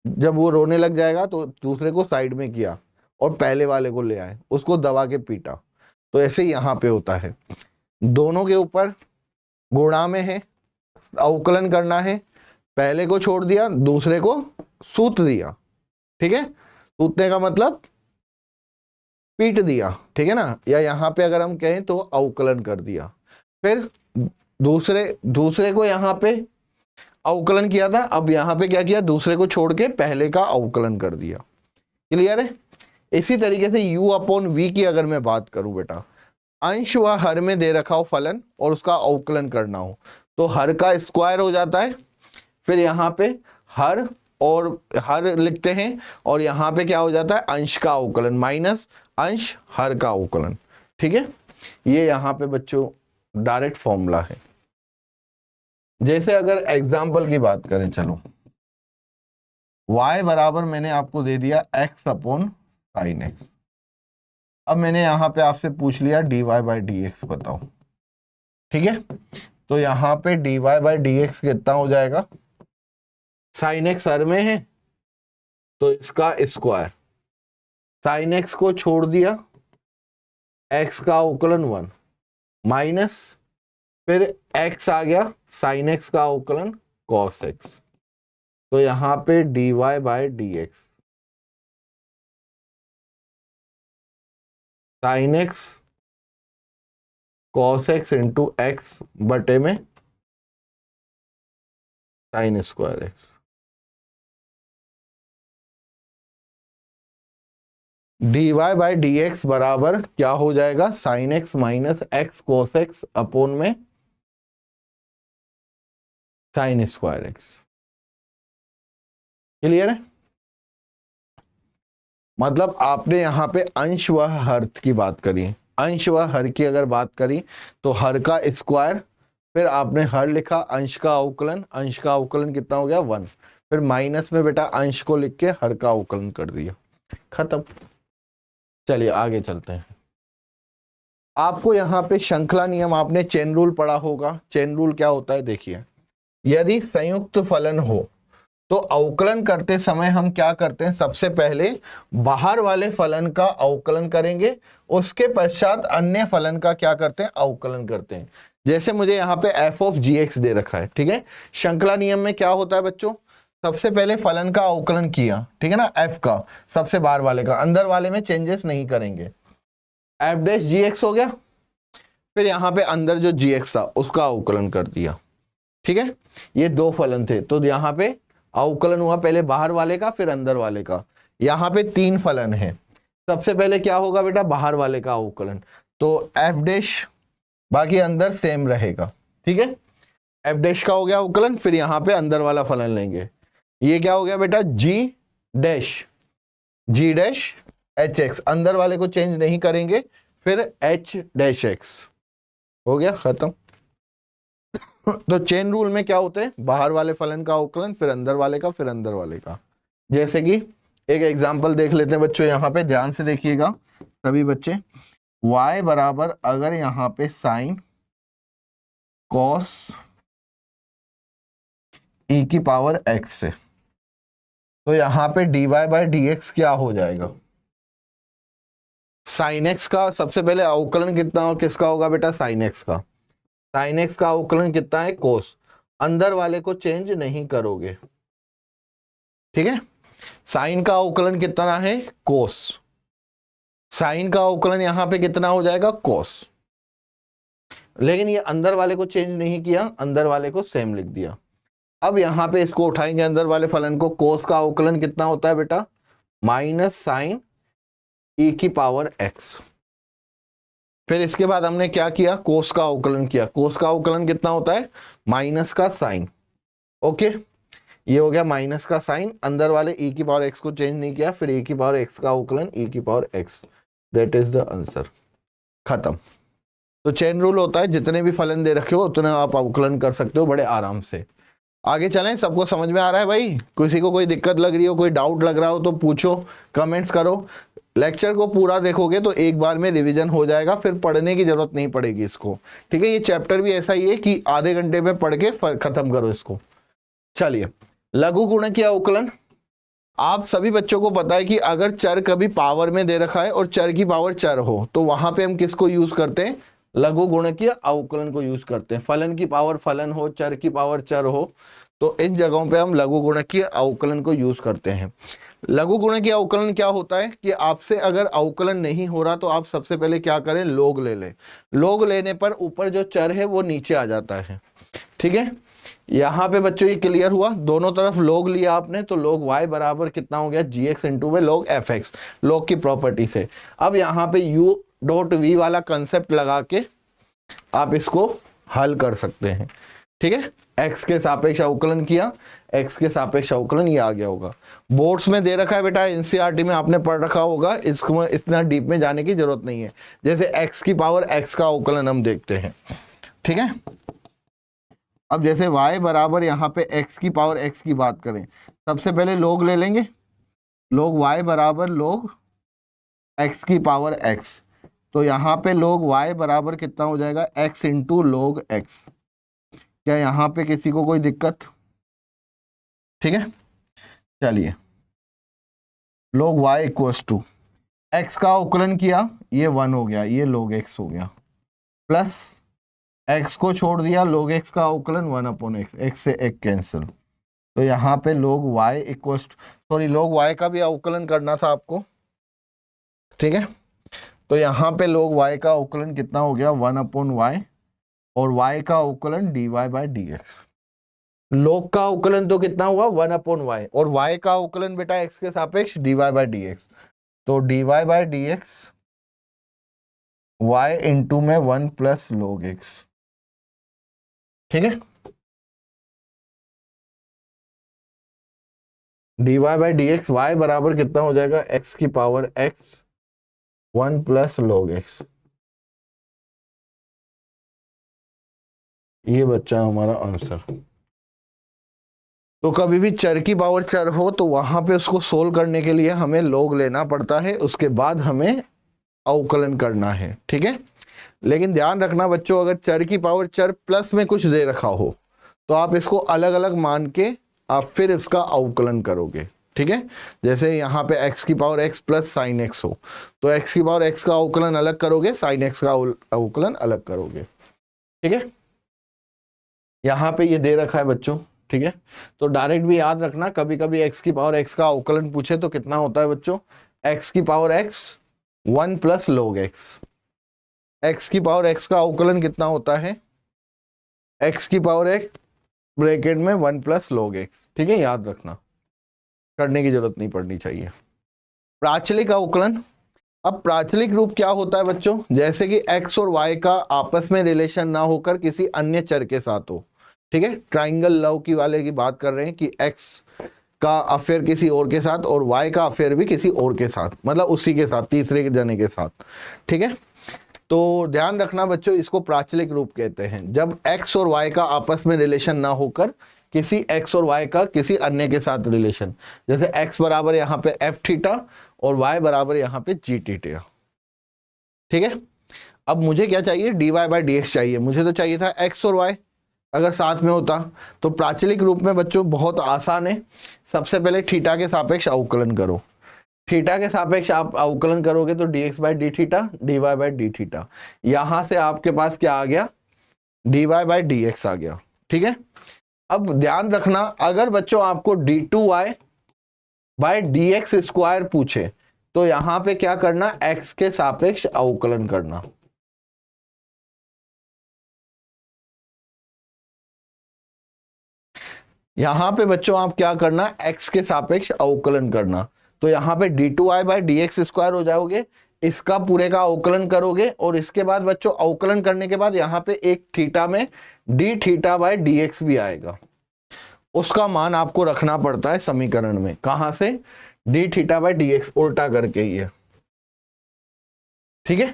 जब वो रोने लग जाएगा तो दूसरे को साइड में किया और पहले वाले को ले आए, उसको दबा के पीटा। तो ऐसे ही यहां पे होता है, दोनों के ऊपर गुणा में है, अवकलन करना है, पहले को छोड़ दिया दूसरे को सूत दिया, ठीक है, सूतने का मतलब पीट दिया, ठीक है ना, या यहां पे अगर हम कहें तो अवकलन कर दिया। फिर दूसरे को यहां पे अवकलन किया था, अब यहां पे क्या किया, दूसरे को छोड़ के पहले का अवकलन कर दिया। क्लियर है। इसी तरीके से u अपॉन v की अगर मैं बात करूं बेटा, अंश व हर में दे रखा हो फलन और उसका अवकलन करना हो तो हर का स्क्वायर हो जाता है, फिर यहां पे हर और हर लिखते हैं और यहां पे क्या हो जाता है, अंश का अवकलन माइनस अंश हर का अवकलन, ठीक है। ये यहां पे बच्चों डायरेक्ट फॉर्मूला है। जैसे अगर एग्जाम्पल की बात करें, चलो y बराबर मैंने आपको दे दिया x अपॉन साइन एक्स, अब मैंने यहां पे आपसे पूछ लिया dy बाई डी एक्स बताओ, ठीक है, तो यहां पे dy बाई डी एक्स कितना हो जाएगा, साइन एक्स हर में है तो इसका स्क्वायर, साइन एक्स को छोड़ दिया, x का अवकलन 1 माइनस फिर x आ गया, साइन एक्स का अवकलन cos x, तो यहां पे dy by d x sine x cos x into x बटे में sine square x, dy by d x बराबर क्या हो जाएगा, sine x minus x cos x upon में साइन स्क्वायर एक्स। क्लियर है। मतलब आपने यहाँ पे अंश व हर की बात करी, अंश व हर की अगर बात करी तो हर का स्क्वायर, फिर आपने हर लिखा, अंश का अवकलन, अंश का अवकलन कितना हो गया 1, फिर माइनस में बेटा अंश को लिख के हर का अवकलन कर दिया, खत्म। चलिए आगे चलते हैं। आपको यहाँ पे श्रृंखला नियम, आपने चेन रूल पढ़ा होगा। चेन रूल क्या होता है देखिए, यदि संयुक्त फलन हो तो अवकलन करते समय हम क्या करते हैं, सबसे पहले बाहर वाले फलन का अवकलन करेंगे, उसके पश्चात अन्य फलन का क्या करते हैं, अवकलन करते हैं। जैसे मुझे यहाँ पे f ऑफ gx दे रखा है, ठीक है। श्रृंखला नियम में क्या होता है बच्चों, सबसे पहले फलन का अवकलन किया, ठीक है ना, f का, सबसे बाहर वाले का, अंदर वाले में चेंजेस नहीं करेंगे, f डैश gx हो गया, फिर यहाँ पे अंदर जो gx था उसका अवकलन कर दिया, ठीक है। ये दो फलन थे, तो यहाँ पे अवकलन हुआ पहले बाहर वाले का फिर अंदर वाले का। यहाँ पे तीन फलन है, सबसे पहले क्या होगा बेटा, बाहर वाले का अवकलन, तो f डैश, बाकी अंदर सेम रहेगा, ठीक है। f डैश का हो गया अवकलन, फिर यहाँ पे अंदर वाला फलन लेंगे, ये क्या हो गया बेटा, g डैश hx, अंदर वाले को चेंज नहीं करेंगे, फिर h डैश x, हो गया खत्म। तो चेन रूल में क्या होते हैं, बाहर वाले फलन का अवकलन, फिर अंदर वाले का, फिर अंदर वाले का। जैसे कि एक एग्जांपल देख लेते हैं बच्चों, यहाँ पे ध्यान से देखिएगा सभी बच्चे, y बराबर अगर यहाँ पे साइन कॉस e की पावर x से, तो यहाँ पे dy बाय dx क्या हो जाएगा, साइन x का सबसे पहले अवकलन कितना, किसका होगा बेटा, साइन x का, साइन x का अवकलन कितना है, कोस, अंदर वाले को चेंज नहीं करोगे, ठीक है। साइन का अवकलन कितना है, कोस, साइन का अवकलन यहां पे कितना हो जाएगा, कोस, लेकिन ये अंदर वाले को चेंज नहीं किया, अंदर वाले को सेम लिख दिया। अब यहां पे इसको उठाएंगे अंदर वाले फलन को, कोस का अवकलन कितना होता है बेटा, माइनस साइन e की पावर x, फिर इसके बाद हमने क्या किया, कोस का अवकलन किया, कोस का अवकलन कितना होता है, माइनस का साइन, ओके, ये हो गया माइनस का साइन, अंदर वाले e की पावर x को चेंज नहीं किया, फिर e की पावर x का अवकलन e की power x, that is the answer, खत्म। तो चेन रूल होता है, जितने भी फलन दे रखे हो उतने आप अवकलन कर सकते हो बड़े आराम से। आगे चलें, सबको समझ में आ रहा है भाई, किसी को कोई दिक्कत लग रही हो, कोई डाउट लग रहा हो तो पूछो, कमेंट्स करो। लेक्चर को पूरा देखोगे तो एक बार में रिवीजन हो जाएगा, फिर पढ़ने की जरूरत नहीं पड़ेगी इसको, ठीक है। ये चैप्टर भी ऐसा ही है कि आधे घंटे में पढ़ के खत्म करो इसको। चलिए, लघु गुणक या अवकलन, आप सभी बच्चों को पता है कि अगर चर कभी पावर में दे रखा है और चर की पावर चर हो तो वहां पे हम किसको यूज करते हैं, लघु गुणक या अवकलन को यूज करते हैं। फलन की पावर फलन हो, चर की पावर चर हो, तो इन जगहों पे हम लघु गुणक या अवकलन को यूज करते हैं। लघु गुणक या अवकलन क्या होता है कि आपसे अगर अवकलन नहीं हो रहा तो आप सबसे पहले क्या करें, लोग ले लें, लोग लेने पर ऊपर जो चर है वो नीचे आ जाता है, ठीक है। यहां पे बच्चों ये क्लियर हुआ, दोनों तरफ लोग लिया आपने, तो लोग y बराबर कितना हो गया, gx इंटू में लोग fx, लोग की प्रॉपर्टी से। अब यहाँ पे u डॉट v वाला कंसेप्ट लगा के आप इसको हल कर सकते हैं, ठीक है। x के सापेक्ष अवकलन किया, x के सापेक्ष अवकलन ये आ गया होगा। बोर्ड्स में दे रखा है बेटा, एनसीईआरटी में आपने पढ़ रखा होगा, इसको इतना डीप में जाने की जरूरत नहीं है। जैसे x की पावर x का अवकलन हम देखते हैं, ठीक है। अब जैसे y बराबर यहाँ पे x की पावर x की बात करें, सबसे पहले लोग ले लेंगे, लोग y बराबर लोग x की पावर x, तो यहाँ पे लोग y बराबर कितना हो जाएगा, x इंटू लोग x। क्या यहाँ पे किसी को कोई दिक्कत, ठीक है। चलिए, लोग y इक्वल्स टू x का अवकलन किया, ये 1 हो गया, ये लोग x हो गया, प्लस x को छोड़ दिया, लोग x का अवकलन 1 अपॉन x, x से एक कैंसिल, तो यहाँ पे लोग y इक्वल्स, सॉरी लोग y का भी अवकलन करना था आपको, ठीक है। तो यहाँ पे लोग y का अवकलन कितना हो गया, 1 अपॉन y, और y का अवकलन dy बाय dx। लोग का अवकलन तो कितना हुआ, 1 अपॉन y, और y का अवकलन बेटा x के सापेक्ष dy बाय dx, तो dy by dx y into में 1 प्लस लोग x, ठीक है। dy by d x, y बराबर कितना हो जाएगा, x की power x 1 plus log x। ये बच्चा हमारा आंसर। तो कभी भी चर की पावर चर हो तो वहां पे उसको सोल्व करने के लिए हमें log लेना पड़ता है, उसके बाद हमें अवकलन करना है, ठीक है। लेकिन ध्यान रखना बच्चों, अगर चर की पावर चर प्लस में कुछ दे रखा हो तो आप इसको अलग अलग मान के आप फिर इसका अवकलन करोगे, ठीक है। जैसे यहाँ पे x की power x plus sine x हो तो x की पावर x का अवकलन अलग करोगे, साइन एक्स का अवकलन अलग करोगे, ठीक है। यहाँ पे ये दे रखा है बच्चों, ठीक है। तो डायरेक्ट भी याद रखना, कभी कभी x की पावर x का अवकलन पूछे तो कितना होता है बच्चों, x की power x 1 plus log x। x की पावर x का अवकलन कितना होता है, x की पावर x ब्रैकेट में 1 प्लस log x, ठीक है। याद रखना, करने की जरूरत नहीं पड़नी चाहिए। प्राचलिक अवकलन। अब प्राचलिक रूप क्या होता है बच्चों, जैसे कि x और y का आपस में रिलेशन ना होकर किसी अन्य चर के साथ हो, ठीक है। ट्राइंगल लव की वाले की बात कर रहे हैं कि x का अफेयर किसी और के साथ और y का अफेयर भी किसी और के साथ, मतलब उसी के साथ, तीसरे जने के साथ, ठीक है। तो ध्यान रखना बच्चों, इसको प्राचलिक रूप कहते हैं, जब x और y का आपस में रिलेशन ना होकर किसी x और y का किसी अन्य के साथ रिलेशन, जैसे x बराबर यहाँ पे f थीटा और y बराबर यहाँ पे g थीटा, ठीक है। अब मुझे क्या चाहिए, dy बाई डी एक्स चाहिए, मुझे तो चाहिए था x और y अगर साथ में होता। तो प्राचलिक रूप में बच्चों बहुत आसान है, सबसे पहले थीटा के सापेक्ष अवकलन करो, थीटा के सापेक्ष आप अवकलन करोगे तो dx by D theta, dy by D theta, यहां से आपके पास क्या आ गया, dy बाई डी एक्स आ गया, ठीक है। अब ध्यान रखना, अगर बच्चों आपको d2y by d x square पूछे तो यहां पे क्या करना, x के सापेक्ष अवकलन करना। यहां पे बच्चों आप क्या करना, x के सापेक्ष अवकलन करना। तो यहां पे d2y by d x square हो जाओगे, इसका पूरे का अवकलन करोगे और इसके बाद बच्चों अवकलन करने के बाद यहां पे एक थीटा में d theta by d x भी आएगा, उसका मान आपको रखना पड़ता है समीकरण में, कहां से, d theta by d x उल्टा करके ही है, ठीक है।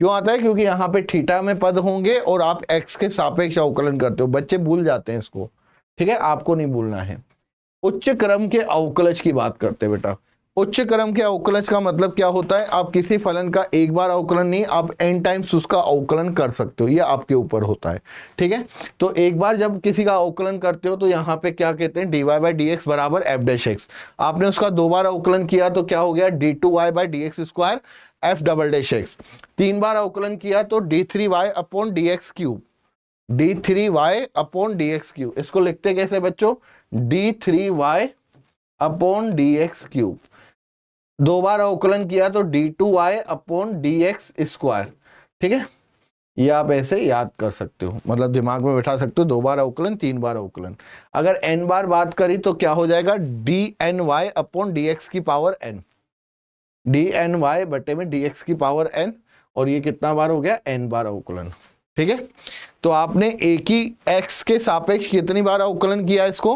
क्यों आता है, क्योंकि यहां पे थीटा में पद होंगे और आप x के सापेक्ष अवकलन करते हो, बच्चे भूल जाते हैं इसको, ठीक है, आपको नहीं भूलना है। उच्च क्रम के अवकलज की बात करते हैं बेटा। उच्च क्रम के अवकलज का मतलब क्या होता है, आप किसी फलन का एक बार अवकलन नहीं, आप n टाइम्स उसका अवकलन कर सकते हो, ये आपके ऊपर होता है, ठीक है। तो एक बार जब किसी का अवकलन करते हो तो यहाँ पे क्या कहते हैं, dy बाई डी एक्स बराबर एफ डैश एक्स। आपने उसका दो बार अवकलन किया तो क्या हो गया, d2y by d x square F double dash x. तीन बार अवकलन किया तो d3y upon D x cube, d3y upon D x cube. इसको लिखते कैसे बच्चों, d3y upon D x cube. दो बार अवकलन किया तो d2y upon D x square, ठीक है। ये आप ऐसे याद कर सकते हो, मतलब दिमाग में बैठा सकते हो, दो बार अवकलन, तीन बार अवकलन। अगर n बार बात करी तो क्या हो जाएगा, dny अपॉन डी एक्स की पावर n, dny बटे में dx की पावर n, और ये कितना बार हो गया, n बार अवकलन, ठीक है। तो आपने एक ही x के सापेक्ष कितनी बार अवकलन किया, इसको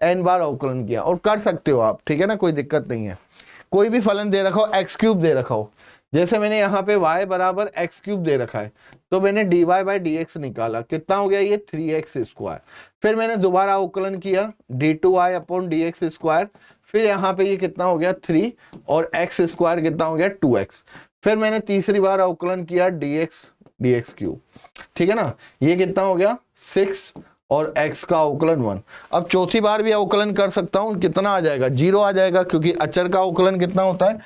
n बार अवकलन किया, और कर सकते हो आप, ठीक है ना, कोई दिक्कत नहीं है। कोई भी फलन दे रखा हो, एक्स क्यूब दे रखा हो, जैसे मैंने यहाँ पे y बराबर एक्स क्यूब दे रखा है तो मैंने dy बाई डी एक्स निकाला, कितना हो गया ये 3x स्क्वायर। फिर मैंने दोबारा अवकलन किया d2y upon D x square, फिर यहाँ पे ये कितना हो गया 3 और x स्क्वायर कितना हो गया 2x। फिर मैंने तीसरी बार अवकलन किया डी एक्स क्यूब, ठीक है ना, ये कितना हो गया 6 और x का अवकलन 1। अब चौथी बार भी अवकलन कर सकता हूं, कितना आ जाएगा, 0 आ जाएगा, क्योंकि अचर का अवकलन कितना होता है,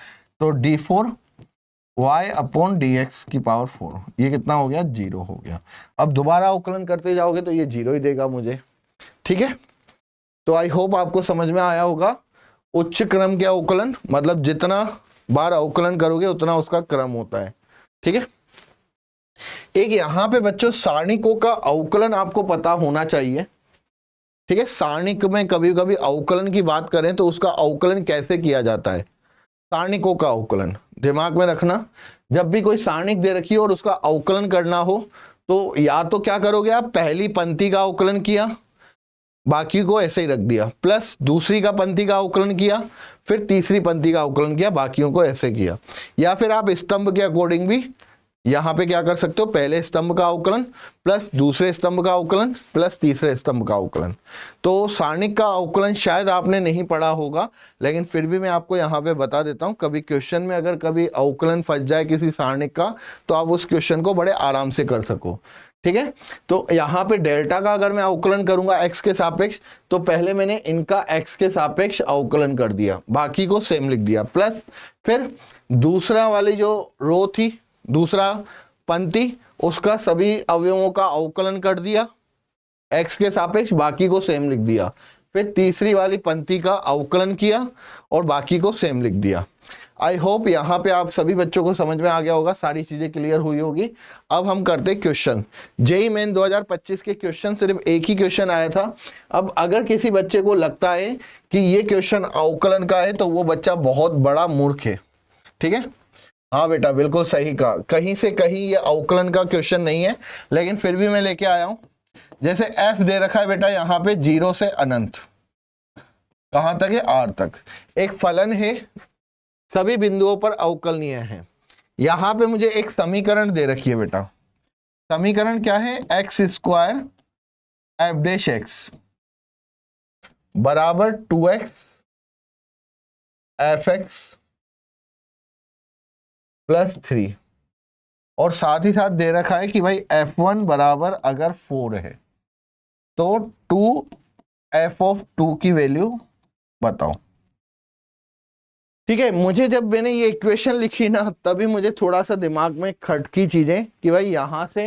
तो d4y अपॉन डी एक्स की पावर 4, ये कितना हो गया 0 हो गया। अब दोबारा अवकलन करते जाओगे तो ये 0 ही देगा मुझे, ठीक है। तो आई होप आपको समझ में आया होगा। उच्च क्रम के अवकलन मतलब जितना बार अवकलन करोगे उतना उसका क्रम होता है, ठीक है। एक यहां पे बच्चों सारणिकों का अवकलन आपको पता होना चाहिए, ठीक है। सारणिक में कभी कभी अवकलन की बात करें तो उसका अवकलन कैसे किया जाता है, सारणिकों का अवकलन दिमाग में रखना। जब भी कोई सारणिक दे रखी हो और उसका अवकलन करना हो तो या तो क्या करोगे आप, पहली पंक्ति का अवकलन किया, बाकी को ऐसे ही रख दिया, प्लस दूसरी का पंक्ति का अवकलन किया, फिर तीसरी पंक्ति का अवकलन किया, बाकियों को ऐसे किया। या फिर आप स्तंभ के अकॉर्डिंग भी यहां पे क्या कर सकते हो, पहले स्तंभ का अवकलन प्लस दूसरे स्तंभ का अवकलन प्लस तीसरे स्तंभ का अवकलन। तो सारणिक का अवकलन शायद आपने नहीं पढ़ा होगा, लेकिन फिर भी मैं आपको यहाँ पे बता देता हूँ। कभी क्वेश्चन में अगर कभी अवकलन फंस जाए किसी सारणिक का, तो आप उस क्वेश्चन को बड़े आराम से कर सको। ठीक है, तो यहाँ पे डेल्टा का अगर मैं अवकलन करूंगा x के सापेक्ष, तो पहले मैंने इनका x के सापेक्ष अवकलन कर दिया, बाकी को सेम लिख दिया, प्लस फिर दूसरा वाली जो रो थी, दूसरा पंक्ति, उसका सभी अवयवों का अवकलन कर दिया x के सापेक्ष, बाकी को सेम लिख दिया। फिर तीसरी वाली पंक्ति का अवकलन किया और बाकी को सेम लिख दिया। आई होप यहाँ पे आप सभी बच्चों को समझ में आ गया होगा, सारी चीजें क्लियर हुई होगी। अब हम करते क्वेश्चन। जेईई मेन 2025 के क्वेश्चन सिर्फ एक ही क्वेश्चन आया था। अब अगर किसी बच्चे को लगता है कि ये क्वेश्चन अवकलन का है, तो वो बच्चा बहुत बड़ा मूर्ख है। ठीक है, हाँ बेटा बिल्कुल सही कहा, कहीं से कहीं ये अवकलन का क्वेश्चन नहीं है, लेकिन फिर भी मैं लेके आया हूं। जैसे f दे रखा है बेटा यहाँ पे 0 से अनंत, कहां तक है, r तक। एक फलन है, सभी बिंदुओं पर अवकलनीय है। यहां पे मुझे एक समीकरण दे रखी है बेटा। समीकरण क्या है, x square F dash x बराबर 2x एफ एक्स प्लस 3, और साथ ही साथ दे रखा है कि भाई f1 बराबर अगर 4 है तो 2f(2) की वैल्यू बताओ। ठीक है, मुझे जब मैंने ये इक्वेशन लिखी ना, तभी मुझे थोड़ा सा दिमाग में खटकी चीजें कि भाई यहां से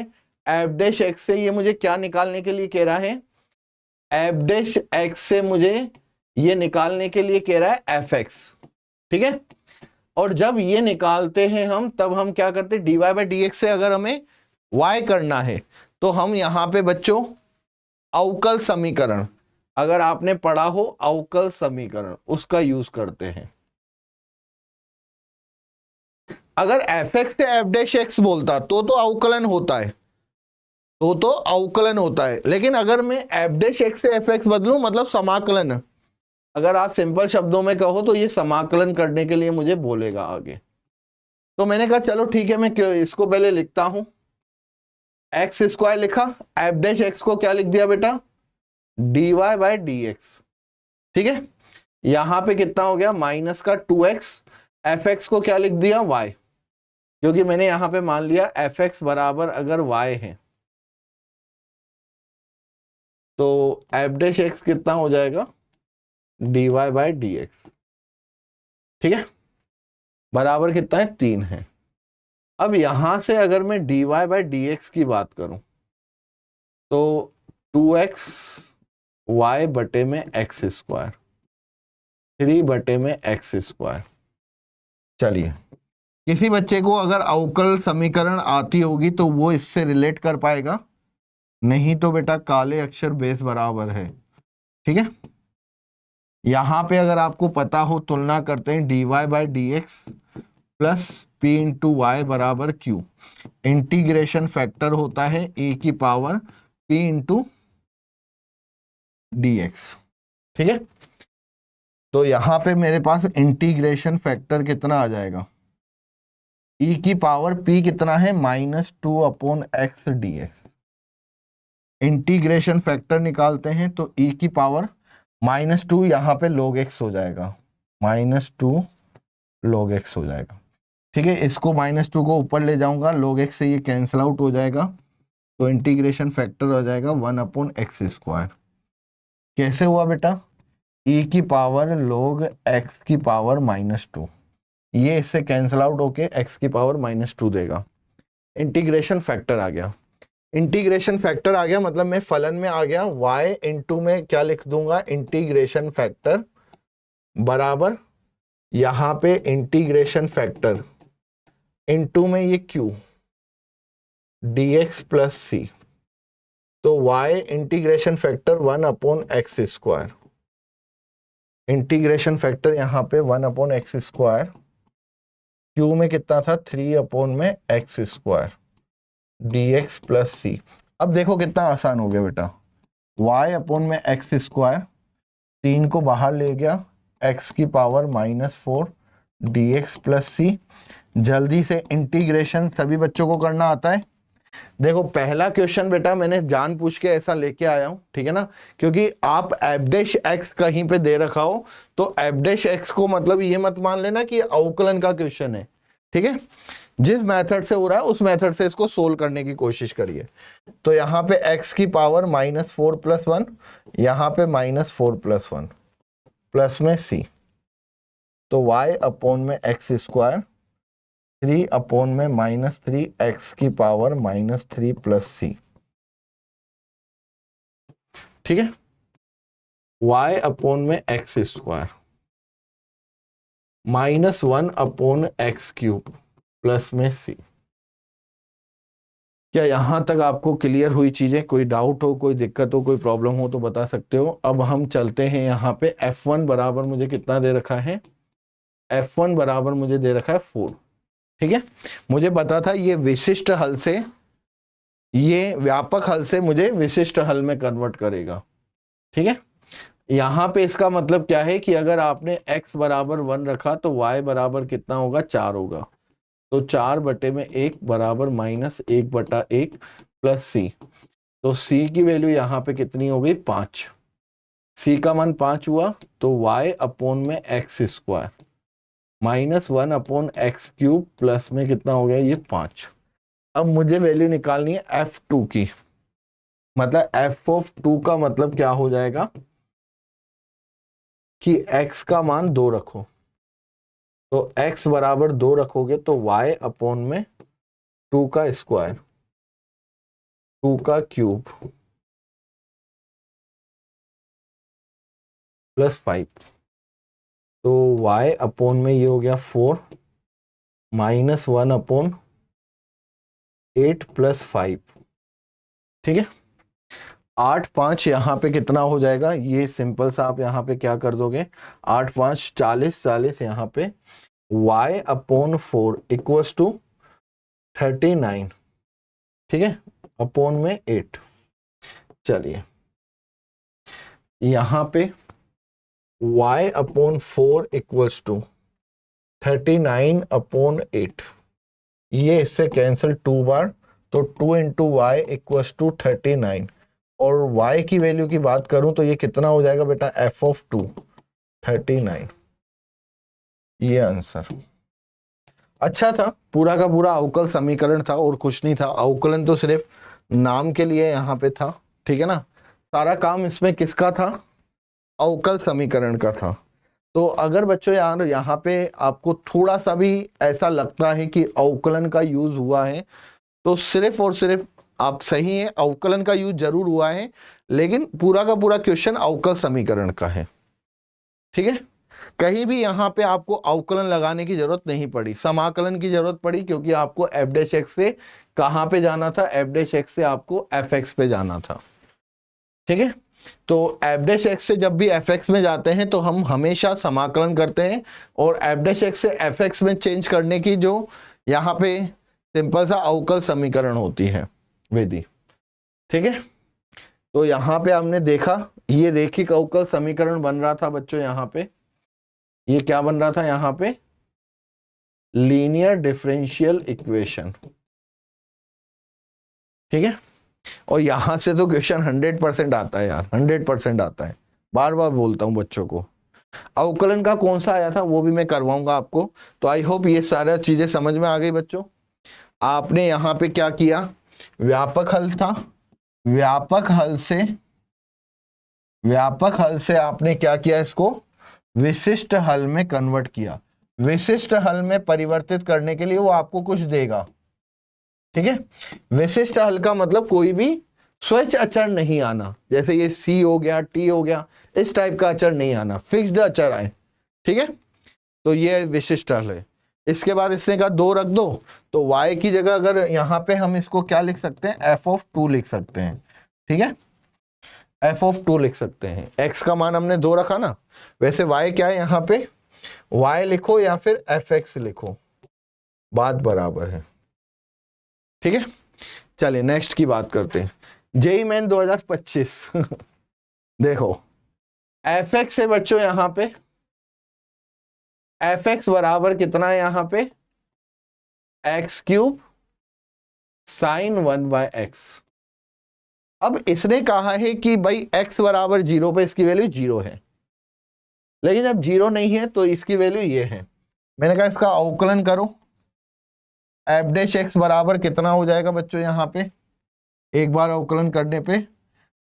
एफ डैश एक्स से ये मुझे क्या निकालने के लिए कह रहा है, एफ डैश एक्स से मुझे ये निकालने के लिए कह रहा है एफ एक्स। ठीक है, और जब ये निकालते हैं हम, तब हम क्या करते हैं, dy बाई डी एक्स से अगर हमें y करना है, तो हम यहां पे बच्चों अवकल समीकरण, अगर आपने पढ़ा हो अवकल समीकरण, उसका यूज करते हैं। अगर एफ एक्स से एफ डैश एक्स बोलता तो अवकलन होता है, तो अवकलन होता है। लेकिन अगर मैं एफ डैश एक्स से एफ एक्स बदलूं, मतलब समाकलन, अगर आप सिंपल शब्दों में कहो तो ये समाकलन करने के लिए मुझे बोलेगा आगे। तो मैंने कहा चलो ठीक है, मैं इसको पहले लिखता हूं, एक्स स्क्वायर लिखा, एफ डैश एक्स को क्या लिख दिया बेटा, dy बाई डी एक्स। ठीक है, यहां पे कितना हो गया, माइनस का 2x, एफ एक्स को क्या लिख दिया, y, क्योंकि मैंने यहां पे मान लिया एफ एक्स बराबर अगर y है, तो एफ डैश एक्स कितना हो जाएगा, dy बाई डी एक्स। ठीक है, बराबर कितना है, 3 है। अब यहां से अगर मैं dy बाई डी एक्स की बात करूं, तो 2x y बटे में एक्स स्क्वायर, 3 बटे में एक्स स्क्वायर। चलिए, किसी बच्चे को अगर अवकल समीकरण आती होगी तो वो इससे रिलेट कर पाएगा, नहीं तो बेटा काले अक्षर बेस बराबर है। ठीक है, यहां पे अगर आपको पता हो, तुलना करते हैं, dy by d x plus p into y बराबर क्यू। इंटीग्रेशन फैक्टर होता है e की power p into d x. ठीक है, तो यहां पे मेरे पास इंटीग्रेशन फैक्टर कितना आ जाएगा, e की पावर p कितना है, -2/x dx। इंटीग्रेशन फैक्टर निकालते हैं तो e की पावर -2 यहाँ पे log x हो जाएगा, -2 log x हो जाएगा। ठीक है, इसको -2 को ऊपर ले जाऊंगा, log x से ये कैंसिल आउट हो जाएगा, तो इंटीग्रेशन फैक्टर हो जाएगा 1/x स्क्वायर। कैसे हुआ बेटा, e की पावर log x की पावर -2, ये इससे कैंसिल आउट होके x की पावर -2 देगा। इंटीग्रेशन फैक्टर आ गया, इंटीग्रेशन फैक्टर आ गया मतलब मैं फलन में आ गया, y इंटू में क्या लिख दूंगा, इंटीग्रेशन फैक्टर बराबर यहां पे इंटीग्रेशन फैक्टर इंटू में ये q dx प्लस c, तो y integration factor 1/x square, integration factor यहां पे 1/x स्क्वायर, q में कितना था, 3/x square dx plus c। अब देखो कितना आसान हो गया बेटा, y अपॉन में एक्स स्क्वायर, 3 को बाहर ले गया, x की पावर -4 dx प्लस सी। जल्दी से इंटीग्रेशन सभी बच्चों को करना आता है। देखो पहला क्वेश्चन बेटा मैंने जानबूझ के ऐसा लेके आया हूं, ठीक है ना, क्योंकि आप एफ डैश एक्स कहीं पे दे रखा हो तो एफ डैश एक्स को मतलब ये मत मान लेना कि अवकलन का क्वेश्चन है, ठीक है। जिस मेथड से हो रहा है उस मेथड से इसको सोल्व करने की कोशिश करिए। तो यहाँ पे x की पावर -4 + 1, यहाँ पे -4 + 1 प्लस में c, तो y अपॉन में एक्स स्क्वायर, 3 अपॉन में -3 x की पावर -3 प्लस c, ठीक है। y अपॉन में x square -1 upon x cube plus में c। क्या यहां तक आपको क्लियर हुई चीजें? कोई डाउट हो, कोई दिक्कत हो, कोई प्रॉब्लम हो तो बता सकते हो। अब हम चलते हैं यहाँ पे f1 बराबर मुझे कितना दे रखा है, f1 बराबर मुझे दे रखा है 4, ठीक है। मुझे पता था ये विशिष्ट हल से, ये व्यापक हल से मुझे विशिष्ट हल में कन्वर्ट करेगा, ठीक है। यहां पे इसका मतलब क्या है कि अगर आपने x बराबर 1 रखा तो y बराबर कितना होगा, 4 होगा। तो 4/1 बराबर -1/1 प्लस c। तो c की वैल्यू यहाँ पे कितनी हो गई, 5। c का मान 5 हुआ तो y अपॉन में x square -1 upon x cube plus में कितना हो गया, ये 5। अब मुझे वैल्यू निकालनी है f2 की, मतलब f(2) का मतलब क्या हो जाएगा कि x का मान 2 रखो, तो x बराबर 2 रखोगे तो y अपॉन में 2 का स्क्वायर, 2 का क्यूब प्लस 5, तो y अपॉन में ये हो गया 4 -1 अपॉन 8 प्लस 5, ठीक है। 8 5 यहाँ पे कितना हो जाएगा, ये सिंपल सा आप यहाँ पे क्या कर दोगे, 8 5 40, 40 यहाँ पे y अपॉन 4 इक्वल्स टू 39, ठीक है, अपॉन में 8। चलिए यहाँ पे y upon 4 equals to 39 upon 8, ये इससे कैंसिल 2 बार, तो 2 इंटू वाई इक्वल्स टू 39, और y की वैल्यू की बात करूं तो ये कितना हो जाएगा बेटा, f(2) 39, ये आंसर। अच्छा था, पूरा का पूरा अवकल समीकरण था और कुछ नहीं था। अवकलन तो सिर्फ नाम के लिए यहाँ पे था, ठीक है ना। सारा काम इसमें किसका था, अवकल समीकरण का था। तो अगर बच्चों यार यहाँ पे आपको थोड़ा सा भी ऐसा लगता है कि अवकलन का यूज हुआ है तो सिर्फ और सिर्फ आप सही है, अवकलन का यूज जरूर हुआ है, लेकिन पूरा का पूरा क्वेश्चन अवकल समीकरण का है, ठीक है। कहीं भी यहाँ पे आपको अवकलन लगाने की जरूरत नहीं पड़ी, समाकलन की जरूरत पड़ी, क्योंकि आपको एफ डैश एक्स से कहां पे जाना था, एफ डैश एक्स से आपको एफ एक्स पे जाना था, ठीक है। तो एफ डैश एक्स से जब भी एफ एक्स में जाते हैं तो हम हमेशा समाकलन करते हैं, और एफ डैश एक्स से एफ एक्स में चेंज करने की जो यहाँ पे सिंपल सा अवकल समीकरण होती है विधि, ठीक है। तो यहाँ पे हमने देखा ये रेखिक अवकल समीकरण बन रहा था बच्चों, यहाँ पे ये क्या बन रहा था, यहाँ पे लीनियर डिफरेंशियल इक्वेशन, ठीक है। और यहां से तो क्वेश्चन 100% आता है यार, 100% आता है, बार बार बोलता हूं बच्चों को। अवकलन का कौन सा आया था वो भी मैं करवाऊंगा आपको। तो आई होप ये सारा चीजें समझ में आ गई बच्चों। आपने यहाँ पे क्या किया, व्यापक हल था, व्यापक हल से आपने क्या किया, इसको विशिष्ट हल में कन्वर्ट किया। विशिष्ट हल में परिवर्तित करने के लिए वो आपको कुछ देगा, ठीक है। विशिष्ट हल का मतलब कोई भी स्वच्छ अचर नहीं आना, जैसे ये c हो गया, t हो गया, इस टाइप का अचर नहीं आना, फिक्स्ड अचर आए, ठीक है। तो ये विशिष्ट हल है। इसके बाद इसने कहा 2 रख दो, तो y की जगह अगर यहाँ पे हम इसको क्या लिख सकते हैं, f(2) लिख सकते हैं, ठीक है, f(2) लिख सकते हैं। x का मान हमने 2 रखा ना, वैसे y क्या है, यहाँ पे y लिखो या फिर fx लिखो, बात बराबर है, ठीक है। चलिए नेक्स्ट की बात करते हैं। जेई मेन 2025 देखो एफ एक्स है बच्चों, यहां पे एफ एक्स बराबर कितना है यहां पे एक्स क्यूब साइन 1/x। अब इसने कहा है कि भाई x बराबर 0 पे इसकी वैल्यू 0 है, लेकिन जब 0 नहीं है तो इसकी वैल्यू ये है। मैंने कहा इसका अवकलन करो, एफ डैश एक्स बराबर कितना हो जाएगा बच्चों यहां पे एक बार अवकलन करने पे,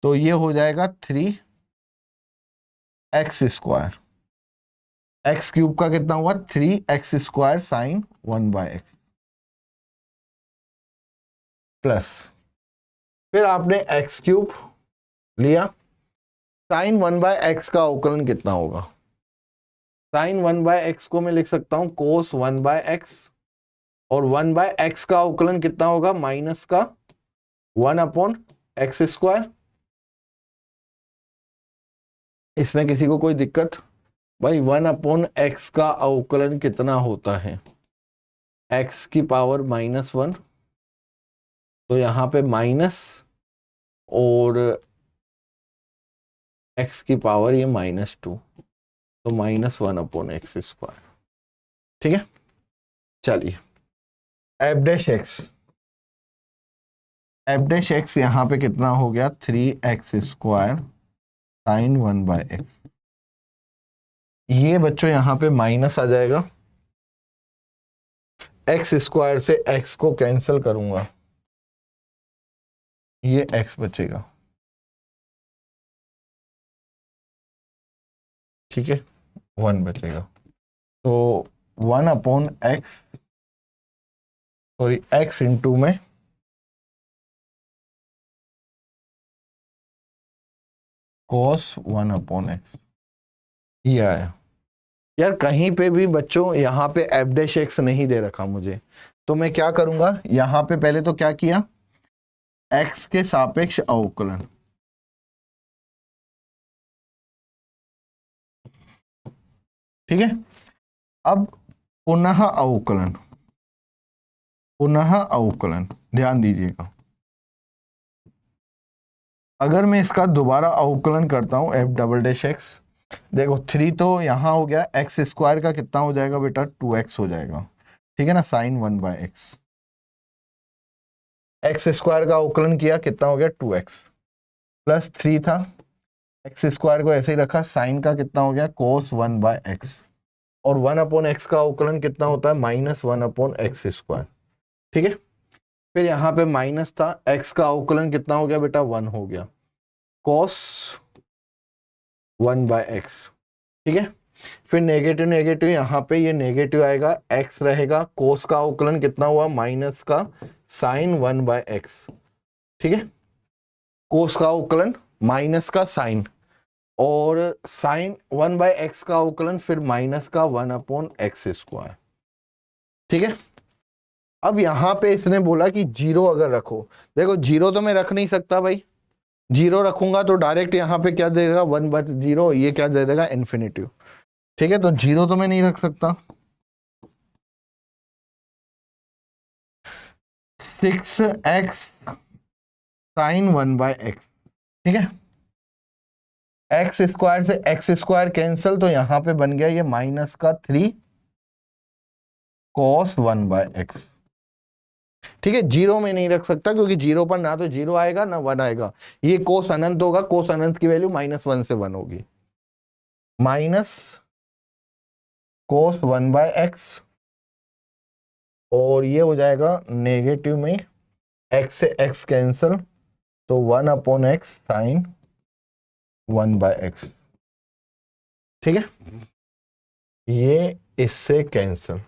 तो ये हो जाएगा 3x²। एक्स क्यूब का कितना हुआ 3x² साइन 1/x प्लस, फिर आपने एक्स क्यूब लिया, साइन 1/x का अवकलन कितना होगा, साइन 1/x को मैं लिख सकता हूं कोस 1/x, और 1/x का अवकलन कितना होगा माइनस का 1/x²। इसमें किसी को कोई दिक्कत? भाई 1/x का अवकलन कितना होता है x की पावर -1, तो यहां पे माइनस और x की पावर ये -2, तो -1/x²। ठीक है, चलिए एफ डैश एक्स यहां पे कितना हो गया 3x² साइन 1/x। ये बच्चों यहां पे माइनस आ जाएगा, x² से x को कैंसिल करूंगा, ये x बचेगा। ठीक है, 1 बचेगा, तो 1/x, सॉरी x इंटू में cos 1/x, ये आया। यार कहीं पे भी बच्चों यहाँ पे एफ डैश एक्स नहीं दे रखा मुझे, तो मैं क्या करूंगा यहाँ पे पहले तो क्या किया x के सापेक्ष अवकलन, ठीक है। अब पुनः अवकलन ध्यान दीजिएगा, अगर मैं इसका दोबारा अवकलन करता हूं एफ डबल डैश एक्स, देखो 3 तो यहां हो गया, x² का कितना हो जाएगा बेटा 2x हो जाएगा, ठीक है ना, साइन 1/x। x² का अवकलन किया कितना हो गया 2x प्लस 3 था, x² को ऐसे ही रखा, साइन का कितना हो गया cos 1/x, और 1/x का अवकलन कितना होता है -1/x²। ठीक है, फिर यहां पे माइनस था, x का अवकलन कितना हो गया बेटा 1 हो गया cos 1/x। ठीक है, फिर नेगेटिव नेगेटिव यहां पे ये नेगेटिव आएगा, x रहेगा, cos का अवकलन कितना हुआ माइनस का साइन 1/x। ठीक है, cos का अवकलन माइनस का साइन, और साइन 1/x का अवकलन फिर माइनस का 1/x²। ठीक है, अब यहां पे इसने बोला कि 0 अगर रखो, देखो 0 तो मैं रख नहीं सकता भाई, 0 रखूंगा तो डायरेक्ट यहां पे क्या दे देगा 1/0, ये क्या दे देगा इन्फिनिटिव। ठीक है, तो 0 तो मैं नहीं रख सकता, 6x साइन 1/x। ठीक है, x² से x² कैंसल, तो यहां पे बन गया ये माइनस का 3 cos 1/x। ठीक है, 0 में नहीं रख सकता क्योंकि 0 पर ना तो 0 आएगा ना 1 आएगा, ये कोस अनंत होगा, कोस अनंत की वैल्यू -1 से 1 होगी, माइनस cos 1/x, और ये हो जाएगा नेगेटिव में x से x कैंसल, तो 1/x साइन 1/x। ठीक है, ये इससे कैंसल,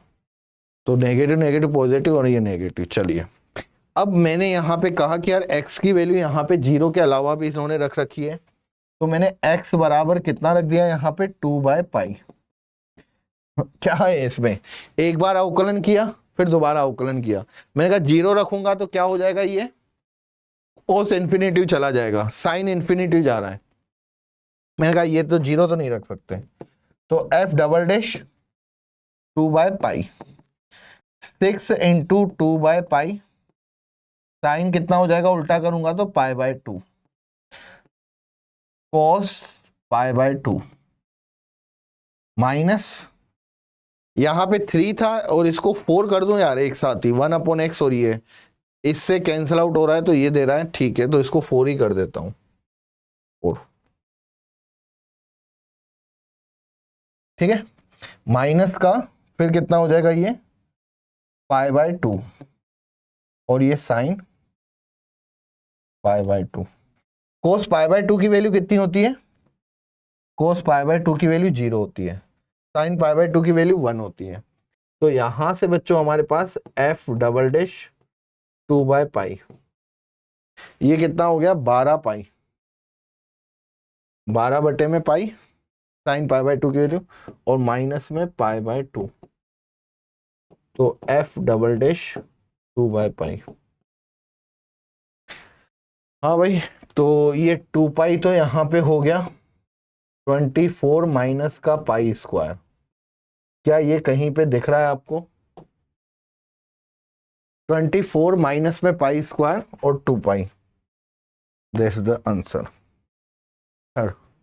तो नेगेटिव नेगेटिव पॉजिटिव और ये नेगेटिव। चलिए, अब मैंने यहां पे कहा कि यार x की वैल्यू यहां पे 0 के अलावा भी इन्होंने रख रखी है, तो मैंने x बराबर कितना रख दिया यहां पे 2/पाई। क्या है इसमें, एक बार अवकलन किया फिर दोबारा अवकलन किया, मैंने कहा 0 रखूंगा तो क्या हो जाएगा, ये कोस इन्फिनिटिव चला जाएगा, साइन इन्फिनिटिव जा रहा है, मैंने कहा ये तो 0 तो नहीं रख सकते, तो एफ डबल डैश 2/पाई, 6 × 2/पाई साइन कितना हो जाएगा, उल्टा करूंगा तो π/2 cos π/2 माइनस, यहां पे 3 था और इसको 4 कर दूं यार एक साथ ही, 1/x, और ये इससे कैंसिल आउट हो रहा है तो ये दे रहा है, ठीक है, तो इसको 4 ही कर देता हूं, 4, ठीक है, माइनस का फिर कितना हो जाएगा ये π/2 और ये साइन π/2। cos π/2 की वैल्यू कितनी होती है, cos π/2 की वैल्यू 0 होती है, साइन π/2 की वैल्यू 1 होती है। तो यहां से बच्चों हमारे पास f'(2/π), ये कितना हो गया 12π, 12/पाई साइन π/2 की वैल्यू और माइनस में π/2, तो f'(2/π). हाँ भाई, तो ये 2π तो यहां पे हो गया 24 माइनस का π²। क्या ये कहीं पे दिख रहा है आपको, 24 माइनस में π² और 2π, दिस इज द आंसर।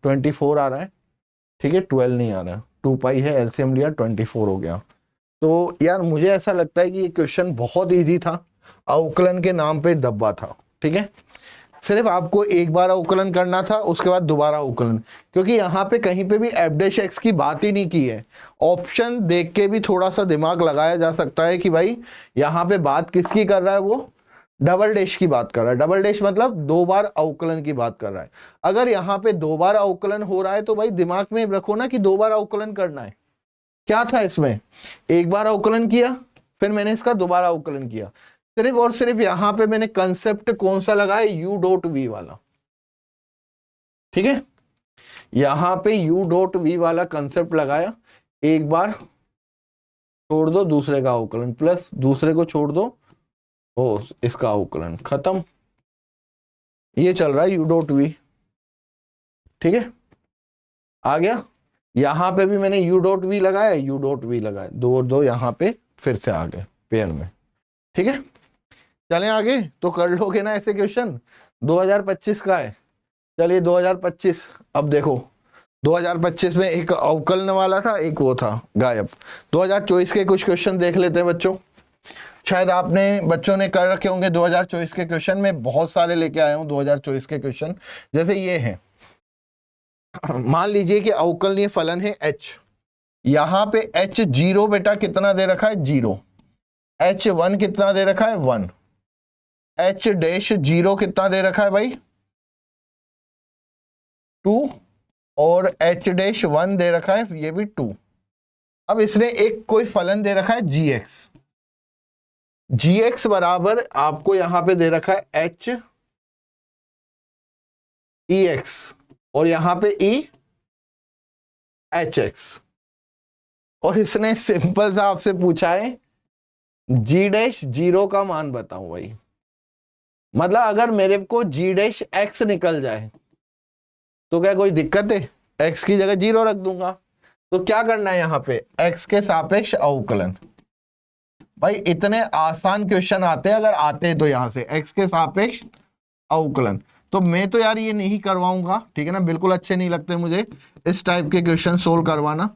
24 आ रहा है, ठीक है, 12 नहीं आ रहा है, 2π है, एलसीएम लिया 24 हो गया। तो यार मुझे ऐसा लगता है कि ये क्वेश्चन बहुत इजी था, अवकलन के नाम पे दब्बा था, ठीक है, सिर्फ आपको एक बार अवकलन करना था, उसके बाद दोबारा अवकलन, क्योंकि यहाँ पे कहीं पे भी f'(x) की बात ही नहीं की है। ऑप्शन देख के भी थोड़ा सा दिमाग लगाया जा सकता है कि भाई यहाँ पे बात किसकी कर रहा है, वो डबल डैश की बात कर रहा है, डबल डैश मतलब 2 बार अवकलन की बात कर रहा है। अगर यहाँ पे 2 बार अवकलन हो रहा है तो भाई दिमाग में रखो ना कि 2 बार अवकलन करना है। क्या था इसमें, एक बार अवकलन किया, फिर मैंने इसका दोबारा अवकलन किया, सिर्फ और सिर्फ यहां पे मैंने कंसेप्ट कौन सा लगाया, u.v वाला, ठीक है, यहां पे u.v वाला कंसेप्ट लगाया, एक बार छोड़ दो दूसरे का अवकलन, प्लस दूसरे को छोड़ दो ओ इसका अवकलन, खत्म, ये चल रहा है u.v, ठीक है, आ गया। यहां पे भी मैंने u.v लगाया, u.v लगाया, दो और दो यहां पे फिर से आ गए पेयर में, ठीक है। चलें आगे, तो कर लोगे ना ऐसे क्वेश्चन, 2025 का है, चलिए 2025, अब देखो 2025 में एक अवकलन वाला था, एक वो था गायब। 2024 के कुछ क्वेश्चन देख लेते हैं बच्चों, शायद आपने बच्चों ने कर रखे होंगे 2024 के क्वेश्चन, में बहुत सारे लेके आया हूं 2024 के क्वेश्चन। जैसे ये है, मान लीजिए कि अवकलनीय फलन है h, यहां पे h0 बेटा कितना दे रखा है 0, h1 कितना दे रखा है 1, h'0 कितना दे रखा है भाई 2, और h'1 दे रखा है ये भी 2। अब इसने एक कोई फलन दे रखा है gx बराबर आपको यहां पे दे रखा है h(ex) और यहां पे e(hx), और इसने सिंपल सा आपसे पूछा है g'0 का मान बताऊं भाई। मतलब अगर मेरे को g'(x) निकल जाए तो क्या कोई दिक्कत है, x की जगह 0 रख दूंगा। तो क्या करना है यहाँ पे, x के सापेक्ष अवकलन। भाई इतने आसान क्वेश्चन आते हैं, अगर आते हैं तो यहां से x के सापेक्ष अवकलन। तो मैं तो यार ये नहीं करवाऊंगा, ठीक है ना, बिल्कुल अच्छे नहीं लगते मुझे इस टाइप के क्वेश्चन सोल्व करवाना।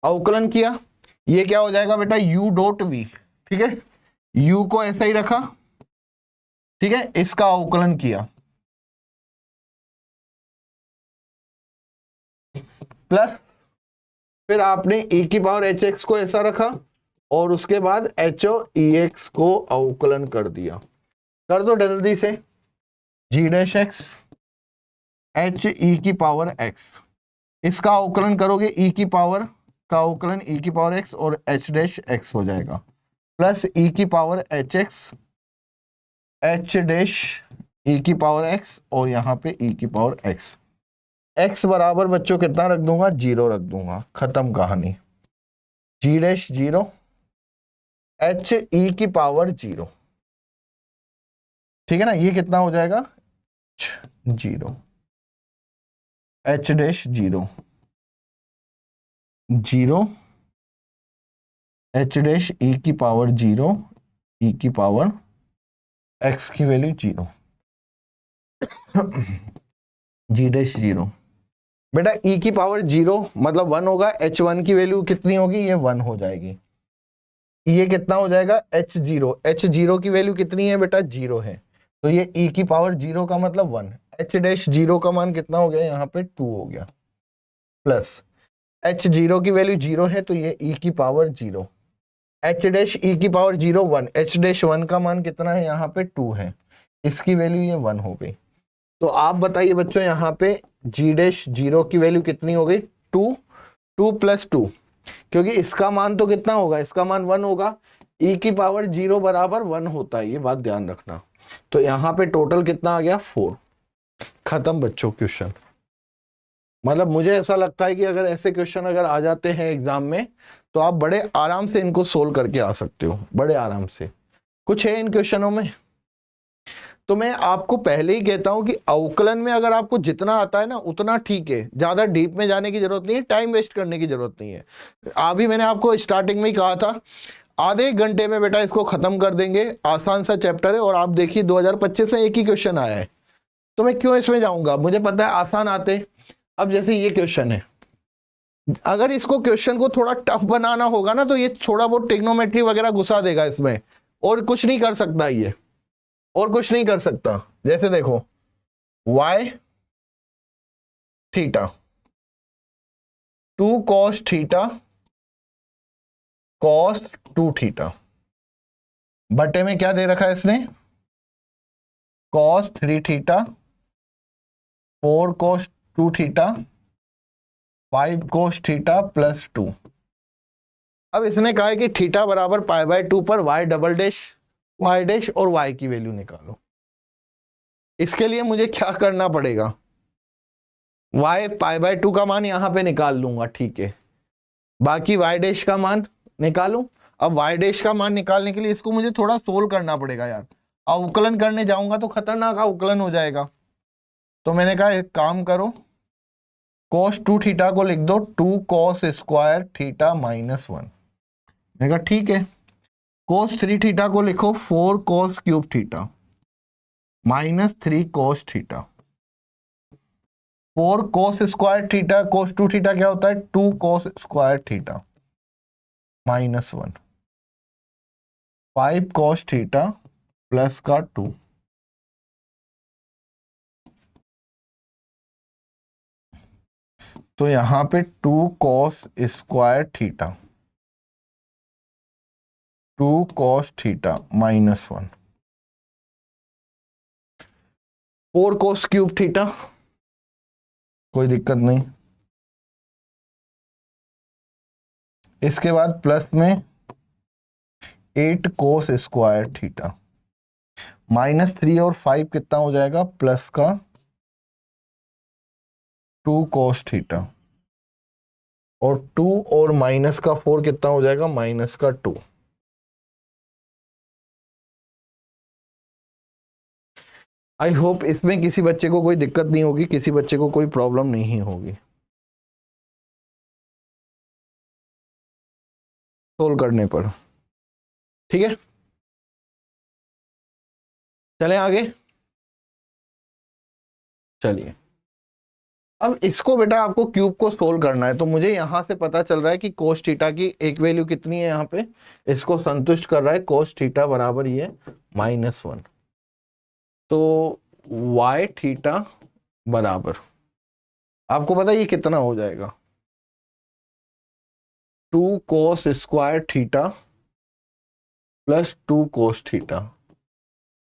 अवकलन किया, ये क्या हो जाएगा बेटा u.v, ठीक है, u को ऐसा ही रखा, ठीक है, इसका अवकलन किया, प्लस फिर आपने e⁻hx को ऐसा रखा और उसके बाद h(ex) को अवकलन कर दिया। कर दो जल्दी से, g'(x) h(e⁻x), इसका अवकलन करोगे e⁻ का अवकलन e⁻x और h'(x) हो जाएगा, प्लस e⁻hx h'(e⁻x) और यहां पे e⁻x। x बराबर बच्चों कितना रख दूंगा 0 रख दूंगा, खत्म कहानी। g'0 h(e⁻0), ठीक है ना, ये कितना हो जाएगा 0 h'0 0 h'(e⁻0 e⁻ x की वैल्यू 0, g डैश 0। बेटा e की पावर 0 मतलब 1 होगा, h1 की वैल्यू कितनी होगी, ये 1 हो जाएगी। ये कितना हो जाएगा, h0, h0 की वैल्यू कितनी है बेटा, 0 है, तो ये e की पावर 0 का मतलब 1, h डैश 0 का मान कितना हो गया, यहाँ पे 2 हो गया, प्लस h0 की वैल्यू 0 है तो ये e की पावर 0, h डैश e की पावर 0 1, h डैश 1 का मान कितना है, यहाँ पे 2 है, इसकी वैल्यू ये 1 हो गई। तो आप बताइए बच्चों यहाँ पे g डैश 0 की वैल्यू कितनी हो गई, 2, 2 प्लस 2, क्योंकि इसका मान तो कितना होगा, इसका मान 1 होगा, e की पावर 0 बराबर 1 होता है, ये बात ध्यान रखना। तो यहाँ पे टोटल कितना आ गया, 4। खत्म बच्चों क्वेश्चन। मतलब मुझे ऐसा लगता है कि अगर ऐसे क्वेश्चन अगर आ जाते हैं एग्जाम में तो आप बड़े आराम से इनको सोल्व करके आ सकते हो, बड़े आराम से। कुछ है इन क्वेश्चनों में। तो मैं आपको पहले ही कहता हूं कि अवकलन में अगर आपको जितना आता है ना उतना ठीक है, ज्यादा डीप में जाने की जरूरत नहीं है, टाइम वेस्ट करने की जरूरत नहीं है। अभी मैंने आपको स्टार्टिंग में ही कहा था आधे घंटे में बेटा इसको खत्म कर देंगे, आसान सा चैप्टर है। और आप देखिए 2025 में एक ही क्वेश्चन आया है, तो मैं क्यों इसमें जाऊंगा, मुझे पता है आसान आते। अब जैसे ये क्वेश्चन है, अगर इसको क्वेश्चन को थोड़ा टफ बनाना होगा ना तो ये थोड़ा बहुत ट्रिग्नोमेट्री वगैरह घुसा देगा इसमें, और कुछ नहीं कर सकता ये, और कुछ नहीं कर सकता। जैसे देखो y theta 2 cos theta cos 2 theta बटे में क्या दे रखा है इसने, cos 3 theta 4 cos 2 theta 5 cos theta plus 2। अब इसने कहा है कि थीटा बराबर पाई बाय 2 पर y double dash y dash और y की वैल्यू निकालो। इसके लिए मुझे क्या करना पड़ेगा, y पाई बाय 2 का मान यहां पे निकाल लूंगा, ठीक है, बाकी y डैश का मान निकालूं। अब y डैश का मान निकालने के लिए इसको मुझे थोड़ा सोल्व करना पड़ेगा यार, अवकलन करने जाऊंगा तो खतरनाक अवकलन हो जाएगा। तो मैंने कहा एक काम करो, cos 2 थीटा को लिख दो 2 cos स्क्वायर थीटा माइनस 1। मैंने कहा ठीक है, cos 3 थीटा को लिखो 4 cos cube theta minus 3 cos theta. 4 cos square theta cos 2 theta क्या होता है, 2 cos square theta minus 1, 5 cos theta plus का 2। तो यहां पे 2 cos square theta 2 cos theta minus 1, 4 cos cube theta, कोई दिक्कत नहीं। इसके बाद प्लस में 8 cos स्क्वायर थीटा माइनस 3 और 5 कितना हो जाएगा, प्लस का 2 cos थीटा, और 2 और माइनस का 4 कितना हो जाएगा, माइनस का 2। आई होप इसमें किसी बच्चे को कोई दिक्कत नहीं होगी, किसी बच्चे को कोई प्रॉब्लम नहीं होगी सोल्व करने पर, ठीक है। चलें आगे, चलिए अब इसको बेटा आपको क्यूब को सोल्व करना है। तो मुझे यहां से पता चल रहा है कि cos थीटा की एक वैल्यू कितनी है, यहाँ पे इसको संतुष्ट कर रहा है cos थीटा बराबर ये माइनस 1। तो y थीटा बराबर आपको पता है ये कितना हो जाएगा, 2 cos square theta plus 2 cos theta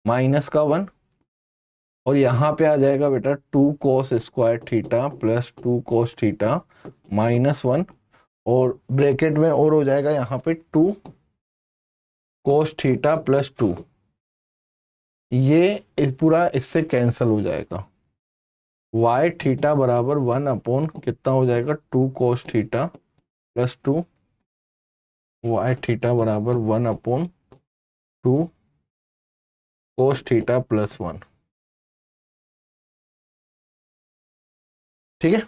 minus का 1, और यहां पे आ जाएगा बेटा 2 cos square theta plus 2 cos theta minus 1, और ब्रैकेट में और हो जाएगा यहाँ पे 2 cos थीटा प्लस 2। ये पूरा इससे कैंसिल हो जाएगा, y थीटा बराबर 1 अपॉन कितना हो जाएगा, 2 cos theta plus 2, y theta बराबर 1 अपॉन 2 cos थीटा प्लस 1, ठीक है।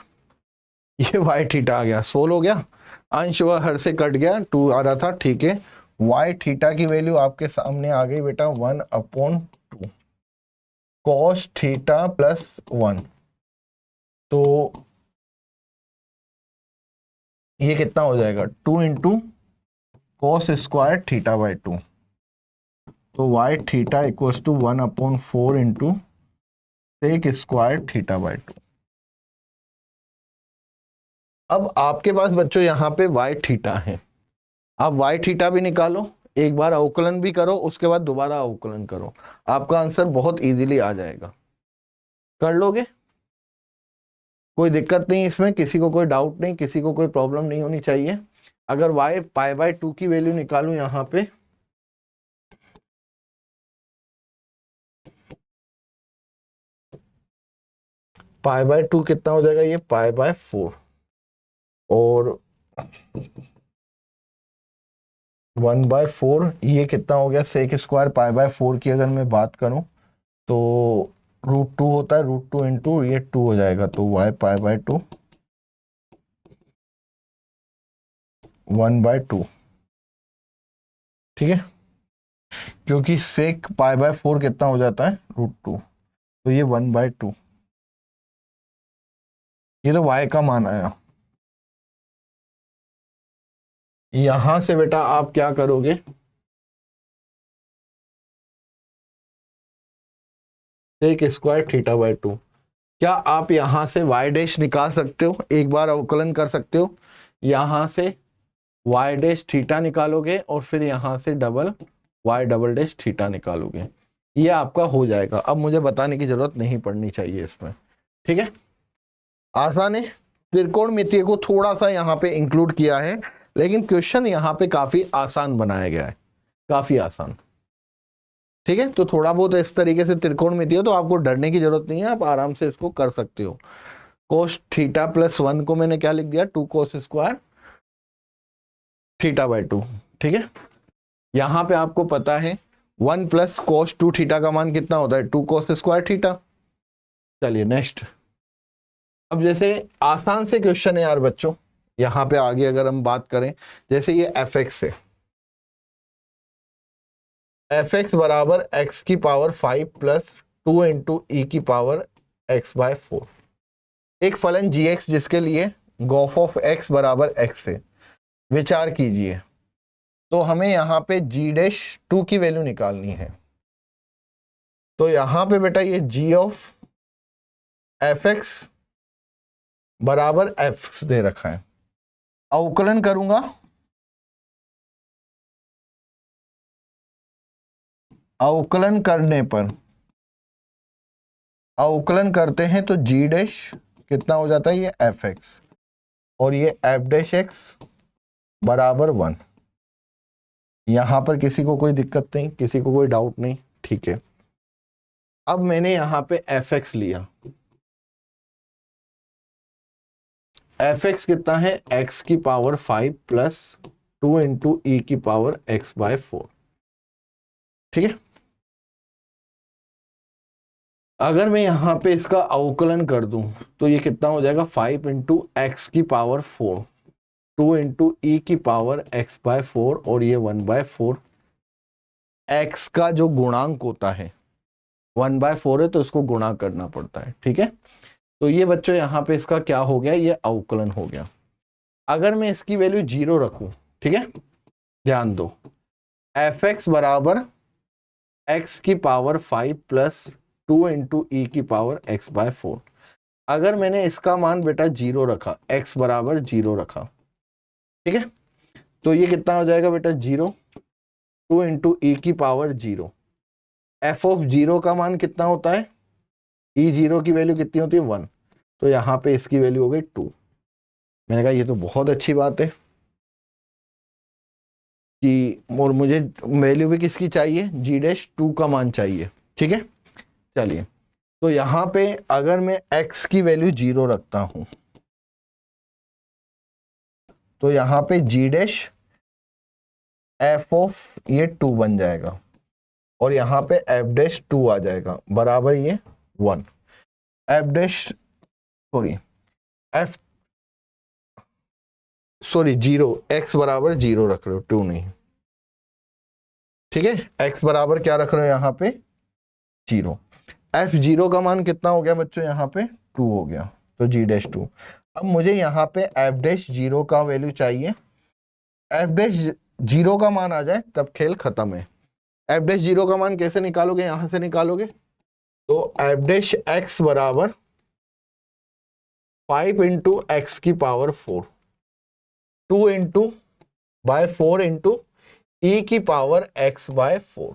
ये y थीटा आ गया, सोल्व हो गया, अंश व हर से कट गया, 2 आ रहा था, ठीक है। y थीटा की वैल्यू आपके सामने आ गई बेटा 1 अपॉन 2, कॉस थीटा प्लस 1, तो ये कितना हो जाएगा 2 into cos square theta by 2, तो y theta equals to 1/4 into sec square theta by 2। अब आपके पास बच्चों यहाँ पे वाई थीटा है, आप वाई थीटा भी निकालो, एक बार अवकलन भी करो, उसके बाद दोबारा अवकलन करो, आपका आंसर बहुत इजीली आ जाएगा। कर लोगे, कोई दिक्कत नहीं इसमें, किसी को कोई डाउट नहीं, किसी को कोई प्रॉब्लम नहीं होनी चाहिए। अगर y पाई बाय 2 की वैल्यू निकालूं यहां पे, पाई बाय 2 कितना हो जाएगा, ये पाई बाय 4, और 1/4 ये कितना हो गया, सेक स्क्वायर पाई बाय 4 की अगर मैं बात करूं तो √2 होता है, √2 इंटू ये 2 हो जाएगा, तो y पाई बाय 2 1/2, ठीक है, क्योंकि सेक पाई बाय 4 कितना हो जाता है √2, तो ये 1/2, ये तो y का मान आया। यहां से बेटा आप क्या करोगे, सेक स्क्वायर थीटा बाय 2, क्या आप यहां से y डैश निकाल सकते हो, एक बार अवकलन कर सकते हो, यहां से y डैश थीटा निकालोगे और फिर यहां से double y double dash theta निकालोगे, ये आपका हो जाएगा। अब मुझे बताने की जरूरत नहीं पड़नी चाहिए इसमें, ठीक है, आसान है। त्रिकोणमितीय को थोड़ा सा यहाँ पे इंक्लूड किया है, लेकिन क्वेश्चन यहाँ पे काफी आसान बनाया गया है, काफी आसान, ठीक है। तो थोड़ा बहुत इस तरीके से त्रिकोणमितीय हो तो आपको डरने की जरूरत नहीं है, आप आराम से इसको कर सकते हो। कोस थीटा प्लस 1 को मैंने क्या लिख दिया, 2 कोस स्क्वायर थीटा बाय 2, ठीक है। यहां पे आपको पता है 1 प्लस कोस 2 थीटा का मान कितना होता है, 2 कोस स्क्वायर थीटा। चलिए नेक्स्ट, अब जैसे आसान से क्वेश्चन है यार बच्चों, यहां पे आगे अगर हम बात करें, जैसे ये एफ एक्स है, एफ एक्स बराबर एक्स की पावर 5 प्लस 2 इंटू ई की पावर एक्स बाय 4, एक फलन जी एक्स जिसके लिए गॉफ ऑफ एक्स बराबर एक्स है, विचार कीजिए। तो हमें यहां पे जी डैश 2 की वैल्यू निकालनी है, तो यहां पे बेटा ये जी ऑफ एफ एक्स बराबर एफ दे रखा है, अवकलन करूंगा, अवकलन करने पर, अवकलन करते हैं तो जी डैश कितना हो जाता है, ये एफ एक्स और ये एफ डैश एक्स बराबर 1। यहां पर किसी को कोई दिक्कत नहीं, किसी को कोई डाउट नहीं, ठीक है। अब मैंने यहां पे एफ एक्स लिया, एफ एक्स कितना है, एक्स की पावर 5 प्लस 2 इंटू ई की पावर एक्स बाय 4, ठीक है। अगर मैं यहां पे इसका अवकलन कर दूं तो ये कितना हो जाएगा, 5 इंटू एक्स की पावर 4, 2 इंटू ई की पावर एक्स बाय 4, और ये 1/4, एक्स का जो गुणांक होता है 1/4 है तो इसको गुणा करना पड़ता है, ठीक है। तो ये बच्चों यहाँ पे इसका क्या हो गया, ये अवकलन हो गया। अगर मैं इसकी वैल्यू 0 रखूं, ठीक है, ध्यान दो, एफ एक्स बराबर एक्स की पावर 5 प्लस 2 इंटू ई की पावर एक्स बाय 4, अगर मैंने इसका मान बेटा 0 रखा, एक्स बराबर 0 रखा, ठीक है, तो ये कितना हो जाएगा बेटा 0, 2 इंटू ई की पावर 0, एफ ऑफ 0 का मान कितना होता है, ई 0 की वैल्यू कितनी होती है 1, तो यहाँ पे इसकी वैल्यू हो गई 2। मैंने कहा ये तो बहुत अच्छी बात है कि, और मुझे वैल्यू भी किसकी चाहिए, जी डैश 2 का मान चाहिए, ठीक है। चलिए, तो यहां पे अगर मैं x की वैल्यू 0 रखता हूं तो यहां पे जी डैश एफ ऑफ ये 2 बन जाएगा, और यहां पे एफ डैश 2 आ जाएगा बराबर ये 1, F dash sorry F sorry 0, x बराबर 0 रख रहे हो, 2 नहीं, ठीक है, x बराबर क्या रख रहे हो यहां पे 0। f0 का मान कितना हो गया बच्चों, यहाँ पे 2 हो गया, तो g'2। अब मुझे यहाँ पे f'0 का वैल्यू चाहिए, f'0 का मान आ जाए तब खेल खत्म है। f'0 का मान कैसे निकालोगे, यहां से निकालोगे, तो f' बराबर 5 इंटू एक्स की पावर 4, 2 इंटू बाय 4 इंटू ई की पावर x बाय 4।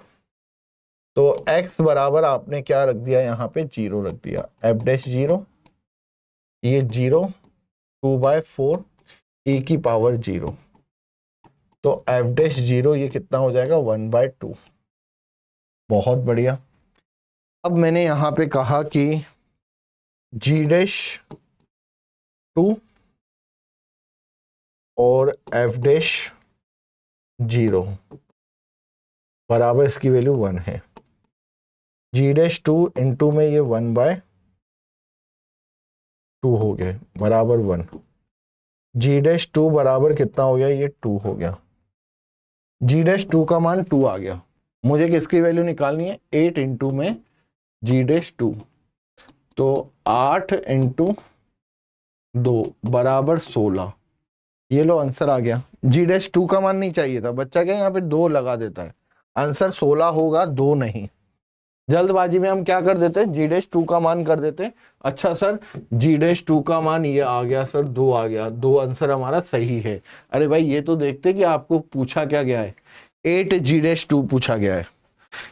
तो x बराबर आपने क्या रख दिया, यहाँ पे 0 रख दिया, f'0 ये 0, 2/4 e की पावर 0, तो f'0 ये कितना हो जाएगा 1/2। बहुत बढ़िया। अब मैंने यहाँ पे कहा कि g'2 और f'0 बराबर इसकी वैल्यू 1 है, g'2 इंटू में ये 1/2 हो गए बराबर 1, g'2 बराबर कितना हो गया, ये 2 हो गया, g'2 का मान 2 आ गया। मुझे किसकी वैल्यू निकालनी है, 8 इंटू में g'2, तो 8 इंटू 2 बराबर 16। ये लो आंसर आ गया। g'2 का मान नहीं चाहिए था, बच्चा क्या यहाँ पे 2 लगा देता है, आंसर 16 होगा, 2 नहीं। जल्दबाजी में हम क्या कर देते हैं, g'2 का मान कर देते। अच्छा सर g'2 का मान ये आ गया सर 2 आ गया, 2 आंसर हमारा सही है। अरे भाई ये तो देखते कि आपको पूछा क्या गया है, 8g'2 पूछा गया है।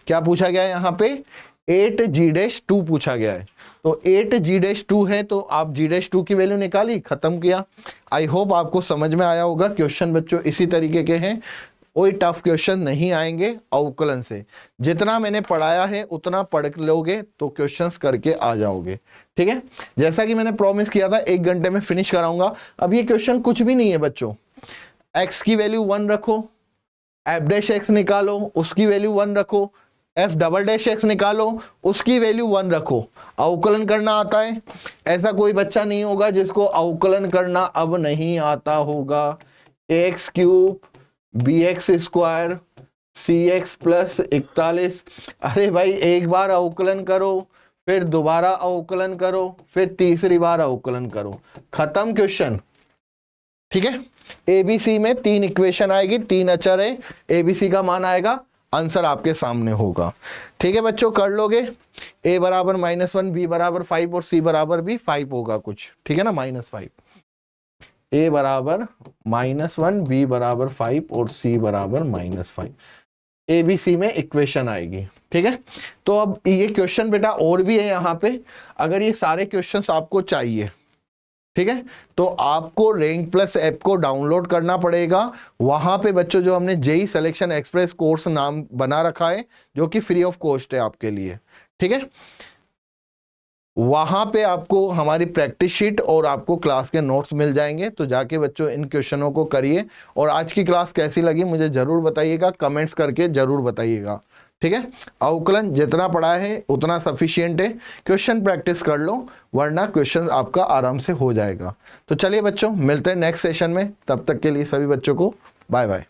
क्या पूछा गया है यहाँ पे, 8g'2 पूछा गया है। तो 8g'2 है तो आप g'2 की वैल्यू निकाली, खत्म किया। आई होप आपको समझ में आया होगा। क्वेश्चन बच्चों इसी तरीके के हैं, कोई टफ क्वेश्चन नहीं आएंगे अवकलन से। जितना मैंने पढ़ाया है उतना पढ़ लोगे तो क्वेश्चंस करके आ जाओगे, ठीक है। जैसा कि मैंने प्रॉमिस किया था 1 घंटे में फिनिश कराऊंगा। अब ये क्वेश्चन कुछ भी नहीं है बच्चों, x की वैल्यू 1 रखो, f' निकालो उसकी वैल्यू 1 रखो, f" निकालो उसकी वैल्यू 1 रखो। अवकलन करना आता है, ऐसा कोई बच्चा नहीं होगा जिसको अवकलन करना अब नहीं आता होगा। ax³ bx² cx plus 41। अरे भाई एक बार अवकलन करो, फिर दोबारा अवकलन करो, फिर तीसरी बार अवकलन करो, खत्म क्वेश्चन, ठीक है। एबीसी में 3 इक्वेशन आएगी, 3 अचर है, एबीसी का मान आएगा, आंसर आपके सामने होगा, ठीक है बच्चों। कर लोगे, a बराबर -1, b बराबर 5 और c बराबर भी 5 होगा कुछ, ठीक है ना, -5। a बराबर -1, b बराबर 5 और c बराबर -5, ABC में इक्वेशन आएगी, ठीक है। तो अब ये क्वेश्चन बेटा और भी है यहाँ पे, अगर ये सारे क्वेश्चंस आपको चाहिए, ठीक है, तो आपको रैंक प्लस ऐप को डाउनलोड करना पड़ेगा। वहां पे बच्चों जो हमने जेई सिलेक्शन एक्सप्रेस कोर्स नाम बना रखा है, जो कि फ्री ऑफ कॉस्ट है आपके लिए, ठीक है। वहां पे आपको हमारी प्रैक्टिस शीट और आपको क्लास के नोट्स मिल जाएंगे, तो जाके बच्चों इन क्वेश्चनों को करिए। और आज की क्लास कैसी लगी मुझे जरूर बताइएगा, कमेंट्स करके जरूर बताइएगा, ठीक है। अवकलन जितना पढ़ा है उतना सफिशिएंट है, क्वेश्चन प्रैक्टिस कर लो वरना क्वेश्चन आपका आराम से हो जाएगा। तो चलिए बच्चों मिलते हैं नेक्स्ट सेशन में, तब तक के लिए सभी बच्चों को बाय बाय।